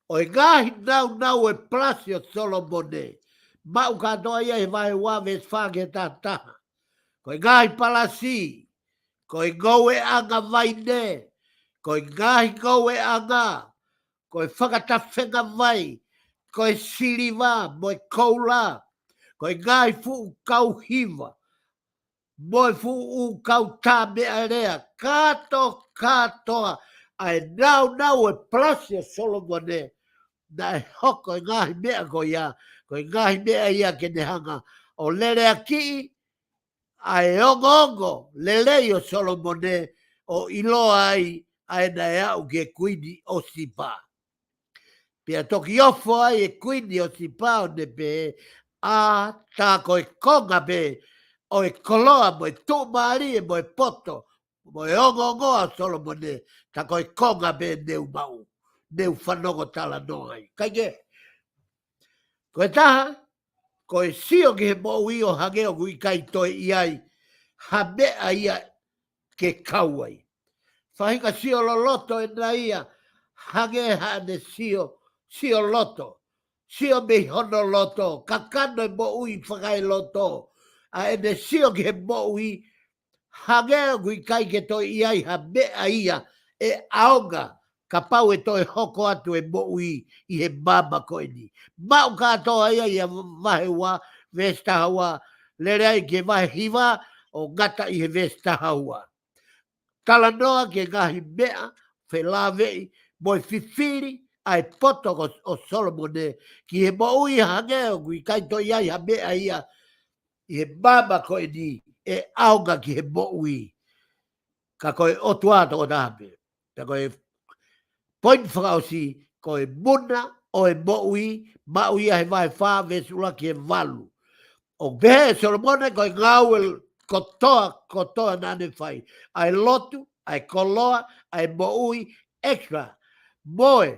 O e ngahi nau e plasio Solomone. Mau katoa ia he vai wawe whake ta taha. Ko e ngahi palasi, ko e goe anga vaine, ko e ngahi goe anga, ko e whakatawhenga vai, ko e siriwa, mo e koula, ko e ngahi fu kau hiva, mo e fu kau tā mea rea, katoa, ai nau e plasio Solomone, na e hoko e ngahi mea ko ia, ko e ngahi mea ia ke ne hanga, o lere a ki, ai ongo, lele o Solomone, o iloa ai na e au ke kuini o sipa. Pia toki ofo ai e kuini o sipa o ne pe, a tā ko e konga pe, o e koloa mo e tō maari e mo e poto, mo e ongo a Solomone, tā ko e konga pe neu mau, neu whanongo tala noai. Kaike, ko e taha, ko e sio ki he mo ui o hangeo kui kai toi iai, ha mea ia ke kauai. Whahinga sio lo loto e na ia, hange ha ne sio loto. Sio me hono loto, kakano e mo ui whakai loto. A e ne sio ki he mo ui, hangeo kui kai ke toi iai, ha mea ia e aonga. Ka pau e toi hoko atu e mo ui I he mama koe ni. Mau katoa ia ia wahewa, vestahawa, lere ai ke wahiwa, o ngata I he vestahawa. Tala noa ke ngahi mea, whelawei, mo I whiwhiri, ai poto o Solomone, ki he mo ui hangeo, kui kai toi ai ha mea ia, I he mama koe ni, e aonga ki he mo ui. Ka koe otuato o nape. Ka koe point whakaosi, koe muna o e mo ui, ma ui a he vai wha, vesula ki he valu. O behe Solomone koe ngau e kotoa nane whai. Ai lotu, ai koloa, ai mo ui, extra. Moe,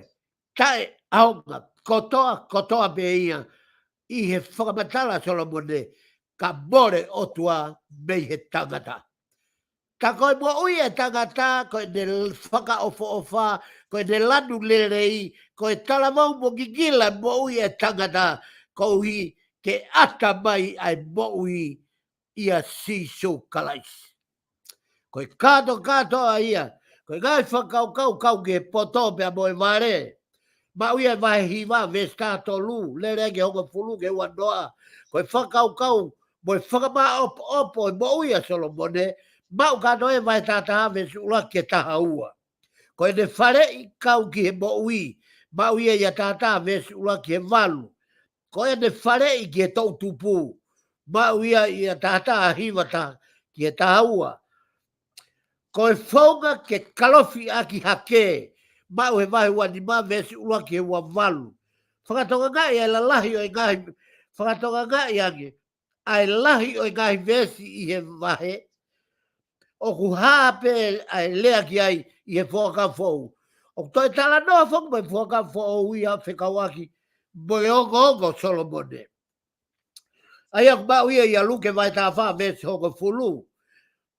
tae aonga, kotoa pe ia. I he whakamatala Solomone, ka more otua mei he tangata. Ka koe mo ui e tangata, koe ne whaka ofa, koe ne lanu lerei, koe talamau mo gigila mo ui e tangata, ko ui ke ata mai ai mo ui ia si so kalais. Koe kato a ia, koe ngai whakau ke poto pe a moe vare, ma ui e vai hiwa vestato lu, lere ke honga pulu ke ua noa, koe whakau, moe whakama opo e mo ui a Solomone, Mau ka noe vai tata vesi ula ke taha ua. Ko e ne whare I kau ki he mo ui. Mau ia ia tata vesi ula ki he valu. Ko e ne whare I ki he tau tupu. Mau ia tata hiwa ta ki he taha ua. Ko e whaunga ke kalofi aki hake. Mau he vahe ua ni ma vesi ula ki he ua valu. Whakatonga ngai ai la lahi o ngai. Whakatonga ngai ange. Ai lahi o ngai vesi I he vahe. O ku hape ai lea ki ai I he whaka whou. O toi tala noa whong mai whaka whou I a whekawaki. Moe ongo Solomone. Ai ak mau ia luke vai tā wha vesi hongo fulu.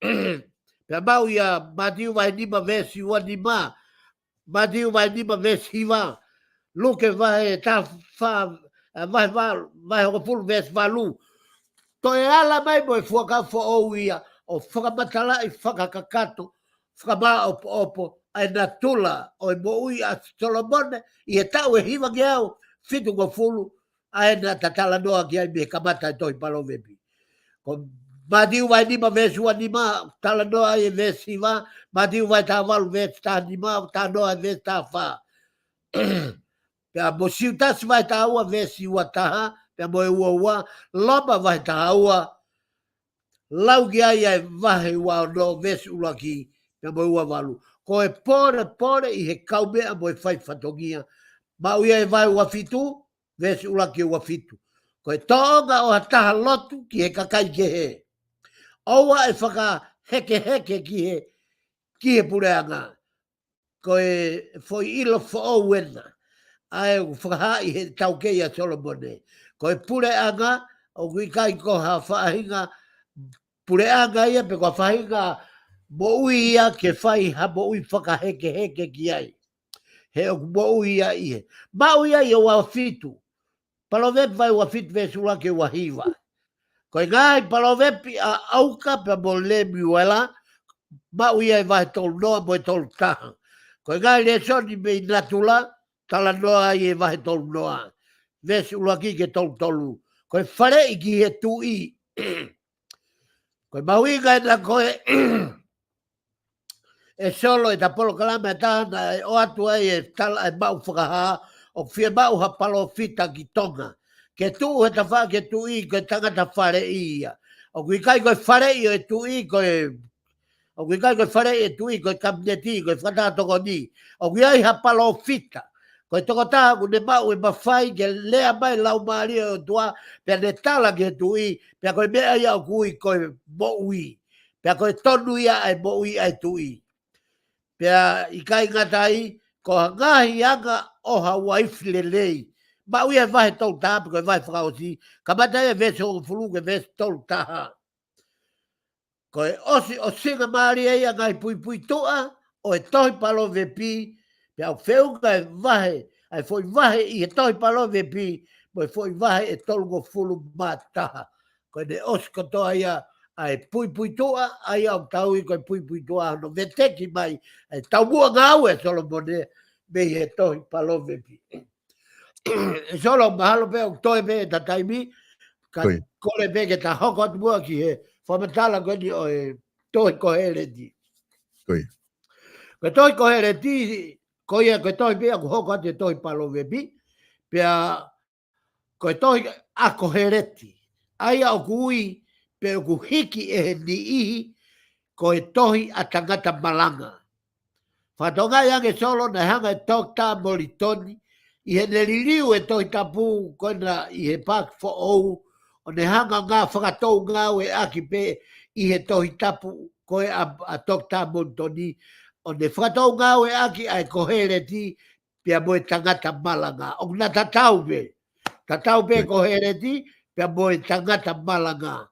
Pea mau ia matiu vai nima vesi ua nima. Matiu vai nima vesi hiwa. Luke vai tā wha vai hongo fulu vesi valu. Toi ala mai moe whaka whou ia. O whakamatala I whakakakato, whakamā opo, ai na tula, o I mo ui a Solomone, I e tau e hiwa ki au, fitu ko fulu, ai na tatala noa ki ai me kamata I toi palovepi. Ko matiu vai nima vesi ua nima, tala noa I e vesi hiwa, matiu vai tā walu vesi tā nima, tā noa vesi tā wha. Pea mo siu tasi vai tā ua vesi ua taha, pea mo e ua, loma vai tā ua, lau ki ai vahe ua no vesi ula ki me mo ua walu. Ko e pore I he kaumea mo e whai whatongia. Ma uia e vai ua fitu, vesi ula ki ua fitu. Ko e toonga o hataha lotu ki he kakai ke he. Oua e whaka heke ki he pureanga. Ko e foi ilo fo wena. Ai whakaha I he taukei a Solomone. Ko e pureanga o kuikai ko ha whaahinga pureanga ia pe kua whahinga mo ui ia ke whai ha mo ui whakaheke ki ai. He o mo ui ia ie. Ma ui ia o fitu. Palovepi vai ua fitu vesi ula ke ua hiwa. Koe ngai palovepi a auka pe mo le miuela. Ma ui ia vai tolu noa mo e tolu taha. Koe ngai le soni me natula. Tala noa ia vai tolu noa. Vesi ula ki ke tolu. Koe whare I ki he tu I. Koe mawinga na koe e solo e tapolo kalama e tāna e o atu ai e tala e mau whakaha o whia mau ha palo fita ki tonga. Ke tu he ta wha ke tu I koe tangata whare I ia. O kui kai koe whare I o e tu I koe o kui kai koe whare I e tu I koe kabineti koe whatatoko ni. O kui ai ha palo fita. Koe toko taha ku ne mau e mawhai ke lea mai lau maari o tua pia ne tala ke tu I pia koe mea ia o kui koe mo ui. Pia koe tonu ia ai mo ui ai tu I. Pia I kai ngatai ko ngahi anga oha waifile lei. Ma ui e vahe tolu taha koe vahe whakaosi. Ka mata e vese o fulu ke vese tolu taha. Koe osi o singa maari e ia ngai pui tua o e tohi palo vepi. Pea o wheunga e vahe, ai foi vahe I e tohi palo vepi, mo e foi vahe e tolungo fulu mataha. Koe ne osi kotoa ia, ai pui tua, ai au tau I koe pui tua, no veteki mai, ai tau mua ngau e Solomone, me e tohi palo vepi. E solo mahalo pe o toi pe e tataimi, ka kore pe ke ta hoko atu mua ki he, whamatala koe ni o e tohi kohere di. Koe tohi kohere di, koe koe toi pia ku hoko ate toi palo vepi, pia koe toi a kohereti. Ai au kui pe ku hiki e ni ihi, koe tohi a tangata malanga. Whatonga iange solo na hanga e tokta molitoni, I he neriliu e tohi tapu koe na I he pak fo ou, o ne hanga ngā whakatou ngau e aki pe I he tohi tapu koe a tokta molitoni, o ne whakatou ngau e aki ai kohereti pia moe tangata malanga. O na tatau pe kohereti pia moe tangata malanga.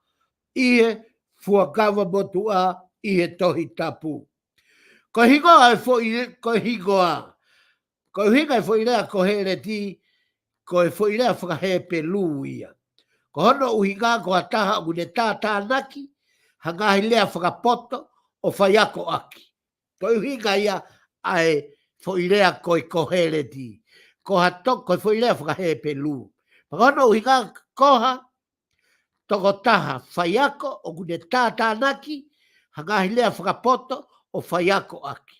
Ie fuakawa motua I he tohi tapu. Ko hingoa e fo ko hingoa. Ko hinga e fo ilea kohereti ko e fo ilea whakahepe lu ia. Ko hono uhinga ko ataha u ne tātānaki hanga hilea whakapoto o whaiako aki. Ko uhinga ia ai fo ilea ko e kohereti. Ko hato ko fo ilea whakahepe lu. Pakono uhinga koha toko taha whaiako o ne tātānaki hangahi lea whakapoto o whaiako aki.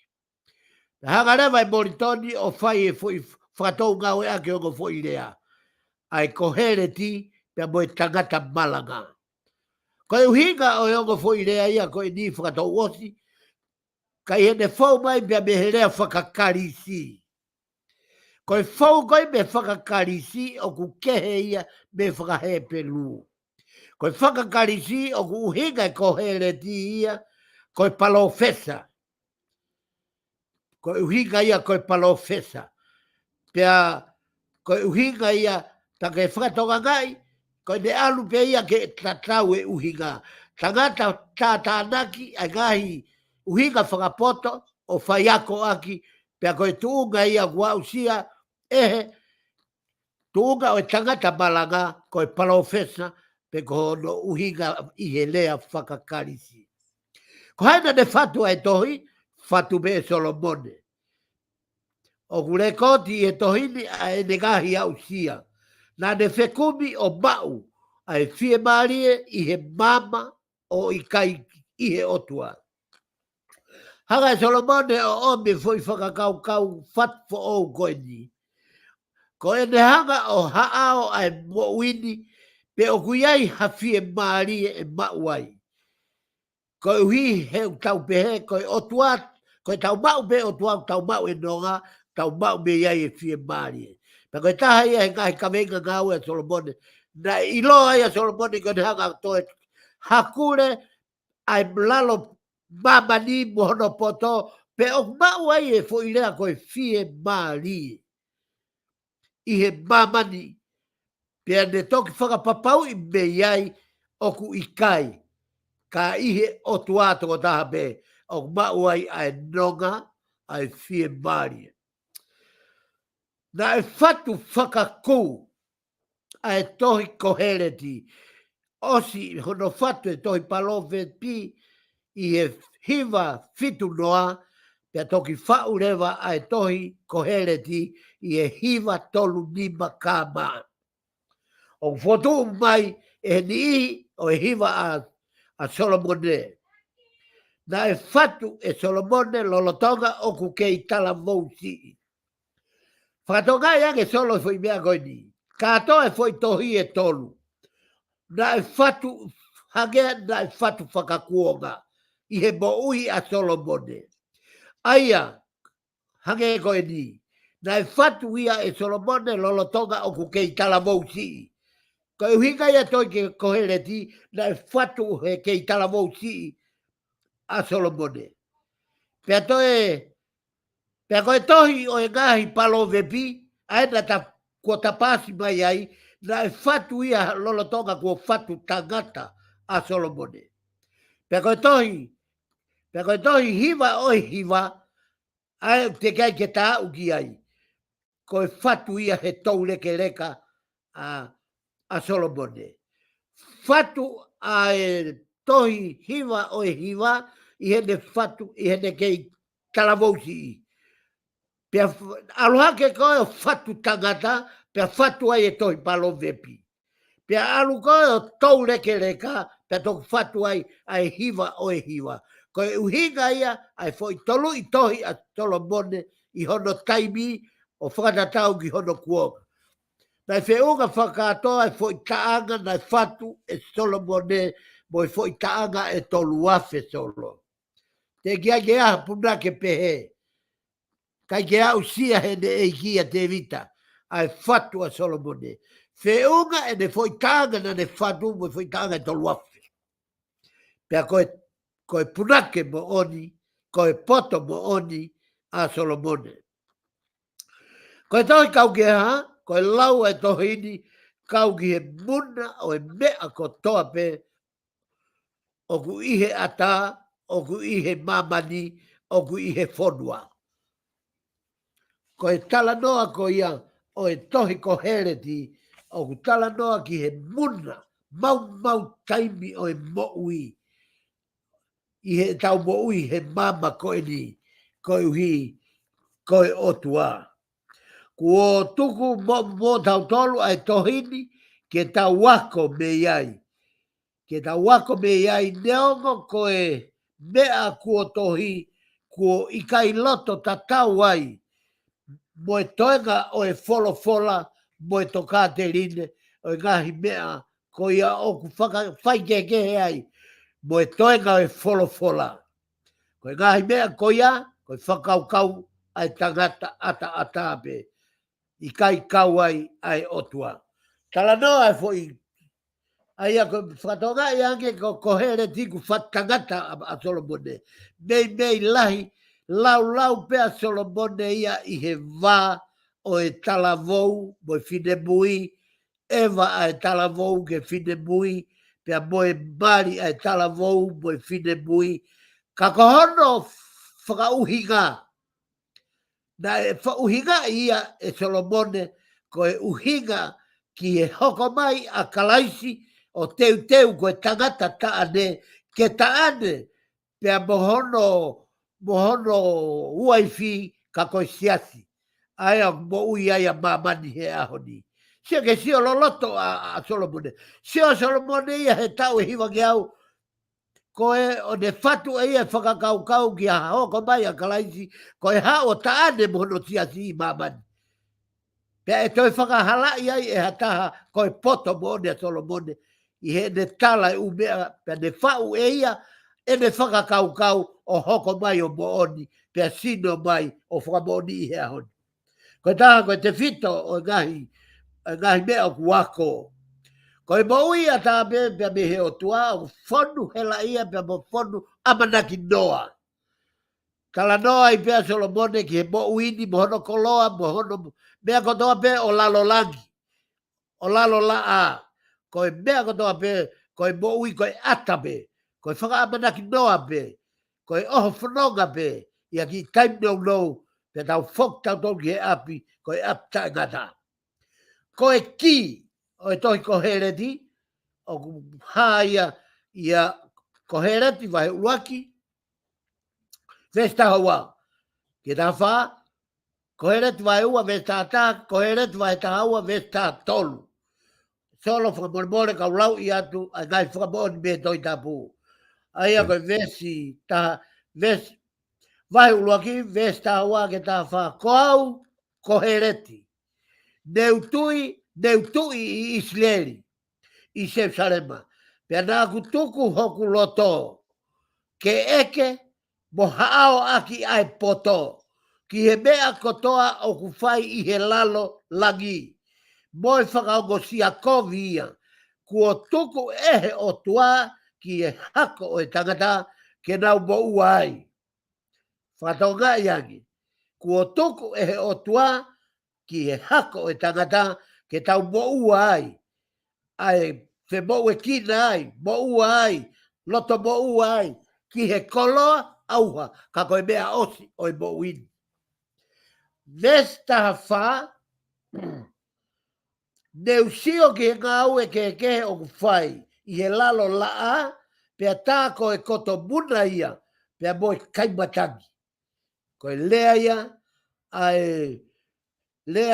Hanga rewa e moritoni o whai e whakatou ngau e ake ongo fwoi lea. Ai kohere ti pia moe tangata malanga. Koe uhinga o ongo fwoi lea ia koe ni whakatou osi, kai hene whau mai pia me herea whakakarisi. Koe whau koe me whakakarisi o ku kehe ia me whakahepe lu. Koe whakakarisi o ku uhinga e kohere ti ia, koe palo fesa. Koe uhinga ia koe palo fesa. Pea koe uhinga ia take whakatonga ngai, koe ne alu pe ia ke tatau e uhinga. Tangata tātānaki ai ngahi uhinga whakapoto o whaiako aki, pea koe tuunga ia kua usia ehe, tuunga o tangata malanga koe palo fesa, pe ko no uhinga i he lea whakakarisi. Ko haina ne whatu ai tohi, whatu me Solomone. O kure koti e tohini a e negahi au sia. Nā ne whekumi o mau ai fie marie i he mama o i kai i he otua. Hanga e Solomone o ome foi whakakau kau whatfo o koe ni. Ko e ne hanga o haao ai mo wini pe o kuiai ha fie marie e mauai. Ko uhi he tau pehe koe otua, koe tau mau pe otua tau mau e nonga, tau mau me iai e fie marie. Pe koe taha ia he ngahi kawenga ngau e Solomone. Na iloa ia Solomone koe ne hanga toe hakure ai mlalo mamani mohono poto pe o mau ai e fo ilea koe fie marie. I he mamani pe ne toki whakapapau i me iai oku i kai. Ka ihe o tuato o taha be, o mau ai ai nonga, ai fie marie. Na e whatu whakakou, ai tohi kohereti, osi hono whatu e tohi palowe pi, i e hiva fitu noa, pia toki whau rewa ai tohi kohereti, i e hiva tolu nima kāma. O whotu mai, e ni o e hiva a Solomone. Na e whatu e Solomone lolotonga o ku kei tala mousi. Whakatonga e ange solo foi mea koe ni. Kato e foi tohi e tolu. Na e whatu hagea na e whatu whakakuonga. I he mo ui a Solomone. Aia, hange koe ni. Na e whatu ia e Solomone lolotonga o ku kei tala mousi. Ko uhinga ia toi ke kohereti, na e whatu he kei tala mousi a Solomone. Pea koe tohi o e ngahi palo vepi, aena ta kua tapasi mai ai, na e whatu ia lolotonga kua whatu tangata a Solomone. Pea koe tohi hiva oi hiva, ai te kai ke tā uki ai. Koe whatu ia he tau leke leka a Solomone. Whatu a e tohi hiva o e hiva, i hene whatu, i hene kei talavousi i. Pea aloha ke koe o whatu tangata, pea whatu ai e tohi palo vepi. Pea alu koe o tau leke leka, pea toki whatu ai hiva o e hiva. Koe uhinga ia, ai foi tolu i tohi a Solomone i hono taimi o whakatatau ki hono kuonga. Nai whiunga whakatoa e foi taanga nai whatu e Solomone mo e foi taanga e tolu afe solo. Te kia ke aha puna ke pehe. Kai ke au sia hene e kia te vita. Ai whatu a Solomone. Whiunga e ne foi taanga na ne whatu mo e foi taanga e tolu afe. Pea koe punake mo oni, koe poto mo oni a Solomone. Koe tohi kau ke ha, koe lau e tohini, kau ki he muna o e mea ko toa pe, o ku ihe ata, o ku ihe mamani, o ku ihe whonua. Koe tala noa ko ia, o e tohi ko hereti, o ku tala noa ki he muna, mau taimi o e moui, i he tau moui he mama koe ni, koe uhi, koe otua. Kua tuku mo tau tolu ai tohini, ke tau wako me iai. Ke tau wako me iai neongo koe mea kua tohi, kua ikai loto tatau ai, mo e toenga o e fola, mo e toka te rine, o e ngahi mea, ko ia oku whai ke ai, mo e toenga o e fola. Ko e ngahi mea ko ia, ko e whakaukau ai tangata ata ape, i kai kau ai otua. Tala noa e fo i, ai a ko whakatonga i ange ko here tiku whatangata a Solomone, mei lahi, lau pea Solomone ia i he vā o e talavou mo e whine mui, Eva a e talavou ke whine mui, pea mo e mari a e talavou mo e whine mui, ka kohono whakauhinga, na e whauhinga ia e Solomone, ko e uhinga ki e hoko mai a kalaisi o teu ko e tangata taane, ke taane pea mohono uaifi ka koe siasi. Aia mo ui aia mamani he ahoni. Sia ke sio loloto a Solomone. Sio Solomone ia he tau e hiwa ki au, ko e o ne fatu e ia whakakaukau ki a hoko mai a kalaisi, ko e hao taane mohono siasi i mamani. Pea e toi whakahala i ai e hataha ko e poto mo ne Solomone, i he ne tala e umea, pea ne whau e ia, e ne whakakaukau o hoko mai o mooni, pea sino mai o whakamooni i hea honi. Ko taha ko te fito o ngahi mea o kuako. Ko e moui a taha pea me he o tua, o whonu hela ia pea mo whonu amanaki noa. Kala noa i pea Solomone ki he mouini, mohono koloa, mohono mea kotoa pe o lalo langi, o lalo laa. Ko e mea kotoa pe, ko e moui ko e atape, ko e whaka amanaki noa pe, ko e oho whanonga pe, ia ki taim nou, pe tau whok tau tau ki he api, ko e apta ngata. Ko e ki, o e tohi ko hereti, o haia ia ko hereti vai uaki, vesta hawa, ki ta wha, ko hereti vai ua vesta ata, ko hereti vai ta hawa vesta tolu. Solo whakamoremore ka ulau i atu, a ngai whakamoni me toi tapu. Aia ko vesi, ta vesi, vai uaki vesta hawa ke ta wha, ko au, ko hereti. Neu tui i Israeli, i Jerusalema. Pea nā kutuku hoku loto, ke eke mo haao aki ai poto, ki he mea kotoa o kuwhai i he lalo langi. Mo e whakaongo si a kovi ia, kua tuku ehe o tua ki e hako o e tangata ke nau mo ua ai. Whakatonga iangi, kua tuku ehe o tua ki e hako o e tangata ke tau mo ua ai. Ai fe mo e kina ai, mo ua ai, loto mo ua ai, ki he koloa auha, ka koe mea osi o e mo uini. Vesta wha, neu sio ki he ngau e ke o kuwhai, i he lalo laa, pea tā koe koto muna ia, pea mo e kaimatangi. Koe lea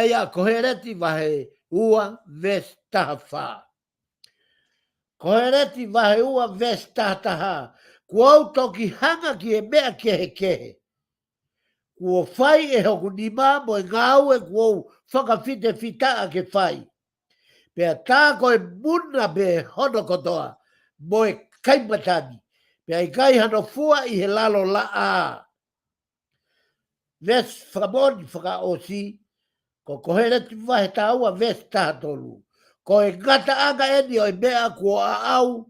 ia kohereti vahe ua vesta wha. Kohereti vahe ua vesta taha, kua au toki hanga ki e mea kehe. Kua whai e hoku nima mo e ngau e kua au whakawhite whitaa ke whai. Pea tā koe muna be hono kotoa, mo e kaimatangi. Pea i kai hano fua i he lalo laa. Ves whakamoni whakaosi, ko kohereti vahe taua vesta tolu. Ko e ngata anga eni o e mea kua au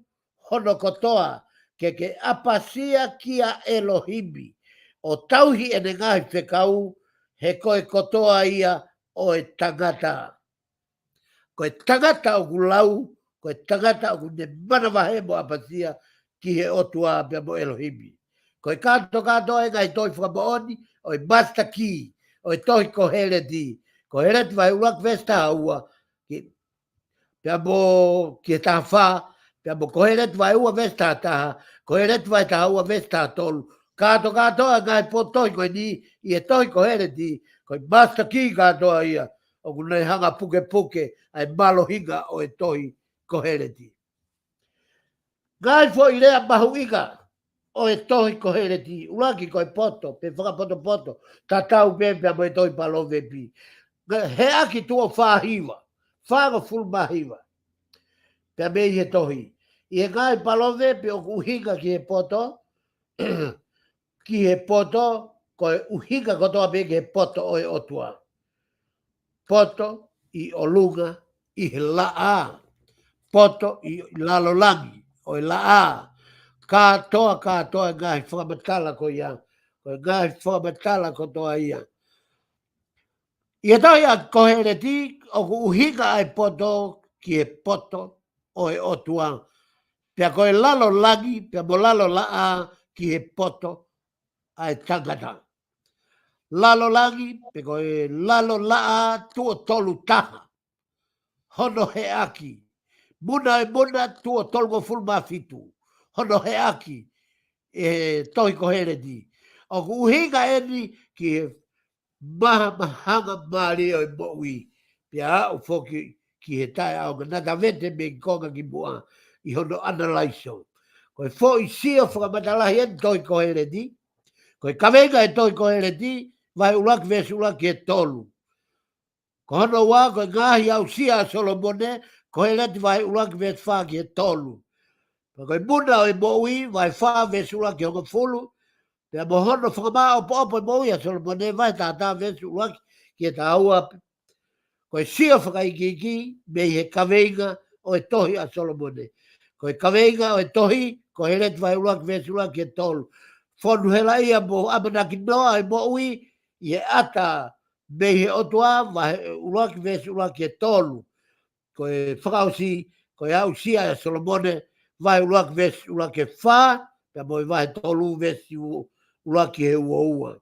hono kotoa, ke apasia kia Elohimi. O tauhi ene ngahi whekau, he koe kotoa ia o e tangata. Ko e tangata o kulau, ko e tangata o kune manavahe mo apasia ki he otua pia mo Elohimi. Ko e kato e ngai toi whakamooni, o e basta ki, o e tohi ko hereti. Ko hereti vai uak vesta haua, pia mo ki e taha wha, pia mo ko hereti vai ua vesta taha, ko hereti vai taha ua vesta tolu. Kato e ngai po tohi ko e ni, i e tohi ko hereti, ko e basta ki katoa ia, o kuna hanga puke, ai malo hinga o e tohi ko hereti. Ngai fo i rea mahu ika, o e tohi ko here ti. Ulaki ko e poto, pe whakapoto, tatau pepe mo e toi palove pi. He aki tua whahiwa, whanga full mahiwa. Pe me he tohi. I he ngai palove pe o uhinga ki he poto, ki he poto, ko e uhinga kotoa pe ki he poto o e otua. Poto i o lunga i he laa. Poto i lalolangi o e laa. Katoa ngai whakamatala ko ia. Ko ngai whakamatala ko toa ia. Ia tau ia kohere ti o uhinga ai poto ki e poto o e otua. Pea koe lalo lagi, pea mo lalo laa ki e poto ai tangata. Lalo lagi, pe koe lalo laa tuo tolu taha. Hono he aki. Muna e muna tuo tolgo fulma fitu. Hono he aki. E tohi kohere ti. O uhinga eni ki e mahanga maari o i moui. Pea o foki ki he tae au nata vete me konga ki mua i hono analaiso. Koe fo i sio whakamatalahi en tohi kohere ti. Koe kawenga e tohi kohere ti, vai ulaki vesu ulaki e tolu. Ko hono wā koe ngahi au sia Solomone, koe leti vai ulaki vesu whaki e tolu. Koe muna o i moui, vai wha vesu ulaki honga fulu, pea mo hono whakamaa opo e moui a Solomone, vai tātā vesu ulaki ki e tāua. Koe sio whakaikiki, me he kawenga o e tohi a Solomone. Koe kawenga o e tohi, koe leti vai ulaki vesu ulaki e tolu. Whonu hela ia mo amanaki noa e moui, i e ata me he otua, vai ulaki vesu ulaki e tolu. Koe whakausi, koe au sia e Solomone, vai ulaki vesu ulaki e wha, pea moi vai tolu vesu ulaki he ua.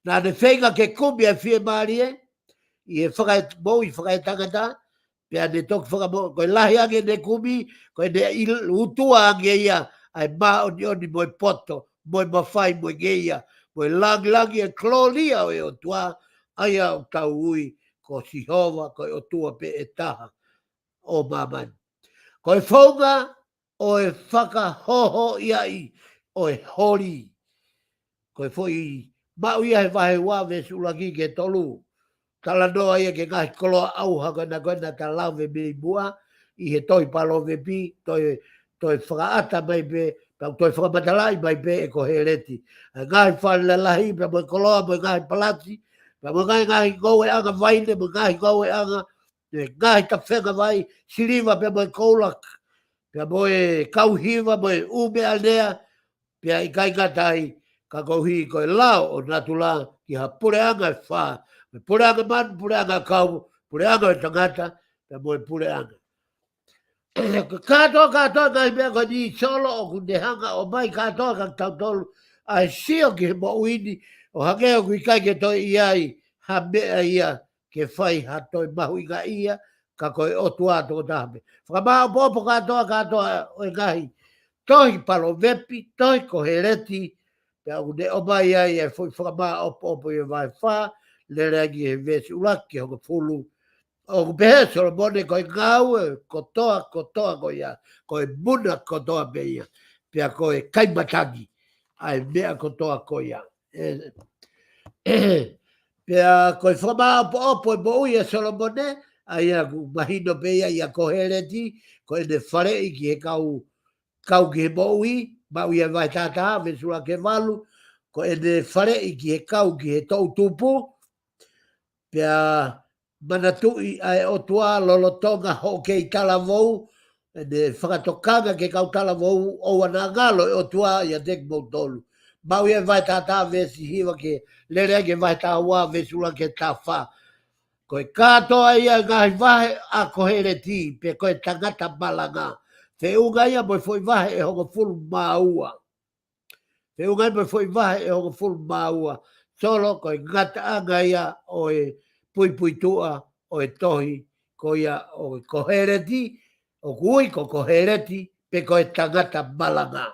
Nā ne whenga ke kumi e whie maarie, i e moui whakai tangata, pea ne toki whakamo, koe lahi ange ne kumi, koe ne utua ange ia, ai maa oni moi poto, moi mawhai, moi geia, moi langi e kloria o e o tua, aia o tau ui, ko Sihova, ko o tua pe e taha o mamani. Ko e whaunga o e whakahoho iai o e hori. Ko e whoi mau ia he wahe wā vesu laki ke tolu. Tala noa ia ke ngahi koloa auha koina ta lauwe me mua, i he toi palove pi, toi whakaata mai pe, toi whakamatalai mai pe e ko he reti. Ngahi whanela lahi, pe mo koloa mo ngahi palati, pe mo ngahi koue anga vaine, mo ngahi koue anga, ngahi ta whenga vai, siriva pe mo koulak, pe mo e kauhiva, mo e ume alea, pe i kai ngatai, ka kauhi ko e lao o natula, ki ha pure anga e whaa, pure anga man, pure anga kau, pure anga e tangata, pe mo e pure anga. Katoa ngai mea ko ni solo o kundehanga o mai katoa ka tautolu a sio ki he mo uini o hangeo kui kai ke toi iai ha mea ia ke whai ha toi mahui ka ia ka koe otu ato o tahame. Whakamao popo katoa o e ngahi tohi palo vepi, tohi ko he reti pe au ne o mai ai e fui whakamao opo i vai wha le rangi he vesi ulaki honga fulu. O behe Solomone koe ngau kotoa ko ia, koe muna kotoa me ia, pia koe kaimatangi, ai mea kotoa ko ia. Pia koe whamaa opo e mo ui e Solomone, ai a mahino pe ia kohereti, koe ne wharei ki he kau ki he mo ui, mau ia vai tātā, vesula ke walu, koe ne wharei ki he kau ki he tau tupu, pia manatui ai o tua lolotonga ho ke tala vou de whakatokanga ke kau tala vou o wana ngalo o tua ia dek mo tolu. Mau ia vai tata vesi hiwa ke lere ke vai tā wā vesula ke tā wha. Koe katoa ia ngai vahe a kohere ti pe koe tangata malanga. Te unga ia moi foi vahe e honga fulu maua. Te unga ia moi foi vahe e honga fulu maua. Solo koe ngata anga ia o e pui tua o e tohi ko ia o e kohereti, o kui ko kohereti, pe ko e tangata malanga.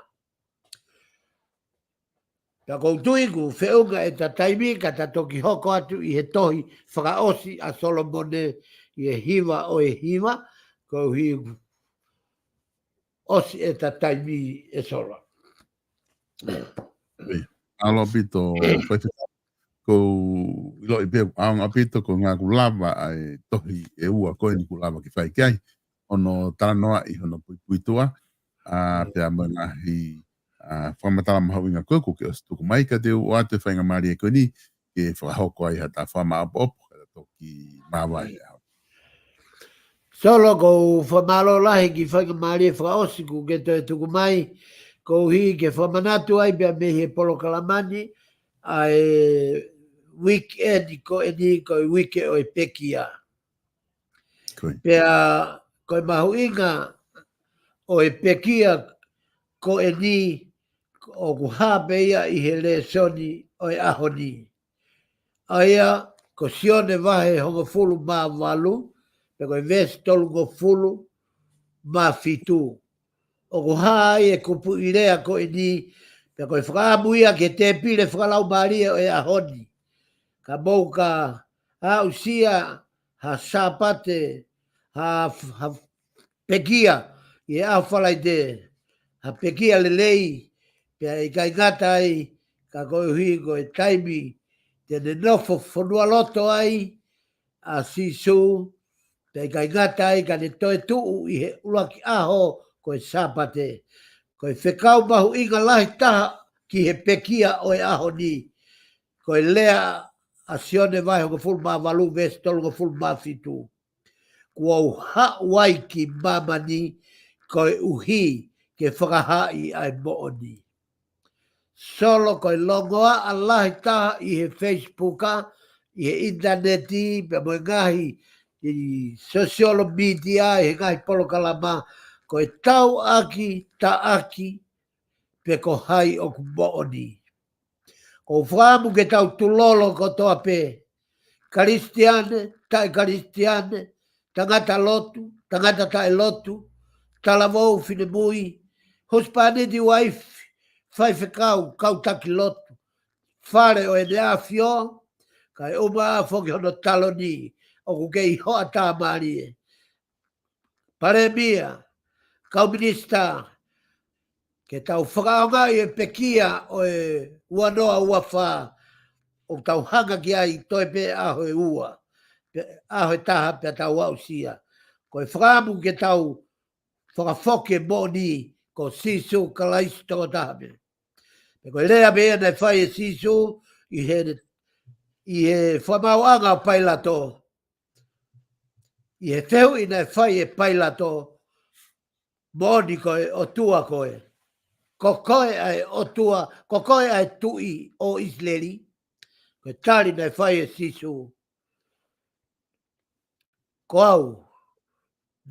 Ta koutui ku whiunga e ta taimi ka ta toki hoko atu i he tohi whakaosi a Solomone i e hiwa o e hiwa, ko hi osi e ta taimi e sola. Alo pito fai ko ilo i pe a pito ko ngā kulava ai tohi e ua koe ni kulava ki whai kai ono taranoa i hono puitua pe a mangahi whamatala mahau inga koe ko ke os tuku mai ka te ua te whainga maari e koe ni ke whahoko ai hata whama apopo kada toki mawai Solo ko whamalo lahi ki whainga maari e whaosi ku ke te tuku mai ko hi ke whamanatu ai bea me he polo kalamani ai weekend ko e ni ko i wike o i pekia. Pea ko i mahu inga o i pekia ko e ni o ku hape ia i he le soni o i aho ni. Aia ko sione vahe hongo fulu maa walu, pe ko i vesi tolu ngo fulu maa fitu. O ku haa e kupu i rea ko e ni, pe ko i whakaamu ia ke te pile whakalau maria o i aho ni. Ka mou ka usia ha sapate ha pekia i a whalai te ha pekia le lei pia i kai ngata ai ka koe hui koe taimi te ne nofo whanua loto ai a sisu pia i kai ngata ai ka ne toe tuu i he ulaki aho koe sapate koe whekau mahu inga lahi taha ki he pekia o e aho ni koe lea a sione vai hongo fulu maa walu vesi tolu hongo fulu maa fitu. Kua uha wai ki mamani koe uhi ke whakahai ai mooni. Solo koe longoa a lahi taha i he Facebooka, i he interneti, pe mo ngahi i social media, i he ngahi polo kalama, koe tau aki, ta aki, pe ko hai o ku mooni. Ko whaamu ke tau tulolo ko toa pe. Karistiane, tae karistiane, tangata lotu, tangata tae lotu, talavou fine mui, hospane di waifi, fai whekau, kau taki lotu, whare o ene a fio, kai oma a whoki hono taloni, o kukei hoa tā marie. Pare mia, kau minista, ke tau whakaonga i e pekia o e uanoa ua wha, o tau hanga ki ai toi pe aho e ua, aho e taha pe tau au sia. Ko e whakamu ke tau whakafoke moni ko sisu kalaisi toko taha me. Pe ko lea mea nei whai e sisu i he whamauanga o pailato. I he wheu i nei whai e pailato moni koe o tua koe. Ko koe ai o tua, ko koe ai tui o Isleri, ko tari nei whai e sisu. Ko au,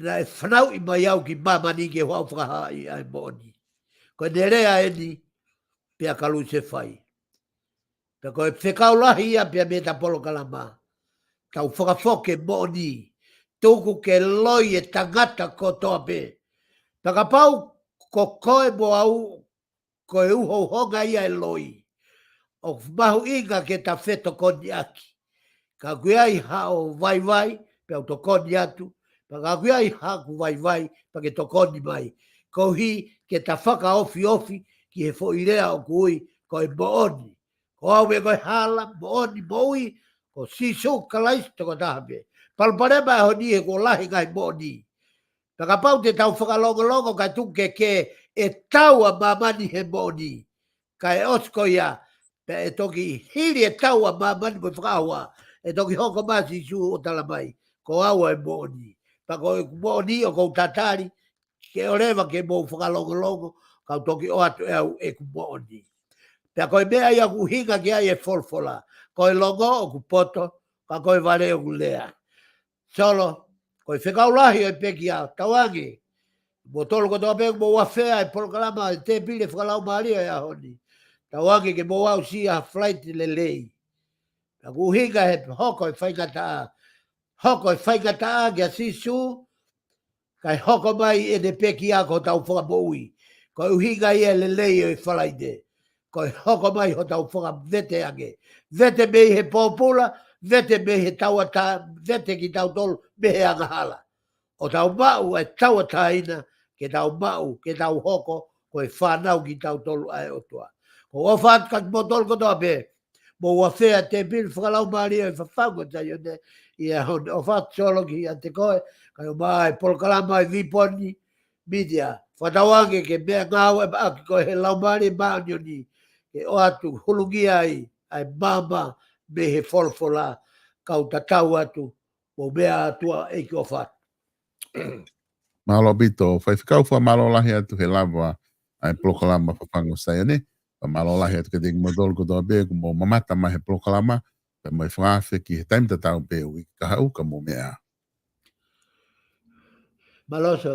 nei whanau i mai au ki mamani ke hoa whakahai ai moni. Ko nerea e ni, pia kalu se whai. Pia koe whekau lahi ia pia me ta polo kalama. Tau whakafoke moni, tuku ke loi e tangata ko toa pe. Pia ka pau, ko koe mo au, ko e uho honga ia e loi. O mahu inga ke ta wheto koni aki. Ka kuiai hao vai vai, pia to koni atu. Pia ka kuiai haku vai vai, pia ke to koni mai. Ko hi ke ta whaka ofi ofi, ki he fo irea o kui, ko e mooni. Ko au me koe hala, mooni, moui, ko sisu kalais toko tahape. Palparema e honi he ko lahi ngai mooni. Pia ka pau te tau whakalongo kai tuke ke e tau a mamani he mooni. Kai osko ia, pe e toki hiri e tau a mamani mo whakaua, e toki hoko masi su o talamai, ko aua e mooni. Pa ko mooni o kou tatari, ke o rewa ke mou whakalongo, kau toki o atu e au e ku mooni. Pea koe mea ia ku hinga ki ai e folfola, koe longo o ku poto, ka koe vare o ku lea. Solo, koe whekau lahi o e peki au, tawangi, mo tolo ko toa peko mo wafea e polokalama, e te pile whakalau maria e ahoni. Tawangi ke mo au sia flight le lei. Ka ku hinga he hoko e whaingata a. Hoko e whaingata a kia sisu, kai hoko mai e ne peki a ko tau whakamoui. Ko uhinga ia le lei e whalaide. Ko hoko mai ho tau whaka vete ange. Vete mei he pōpula, vete mei he tauata, vete ki tau tolu me he angahala. O tau mau e tauata ina, ke tau mau, ke tau hoko, ko e whanau ki tau tolu ai otua. O fat kat botol ko to be. Mo wa fe te bil falau mari e fafago ta yo de. Ia o fat solo ki ate ko ka mai por kala mai viponi media. Fatawange ke be ngau e ba ko he lau mari ba ni. Ke o atu hulungi ai mama be he folfola kau tatau atu. Mo bea atua e ki o fat. Malo bito, fai fikau fa malo lahi atu he lava ai prokalama fafango sai ne. Pa malo lahi atu ke ding modol ko do be ko mo mamata mai he prokalama, pa mai frafe ki he time tatau be wi ka hau ka mo mea. Maloso.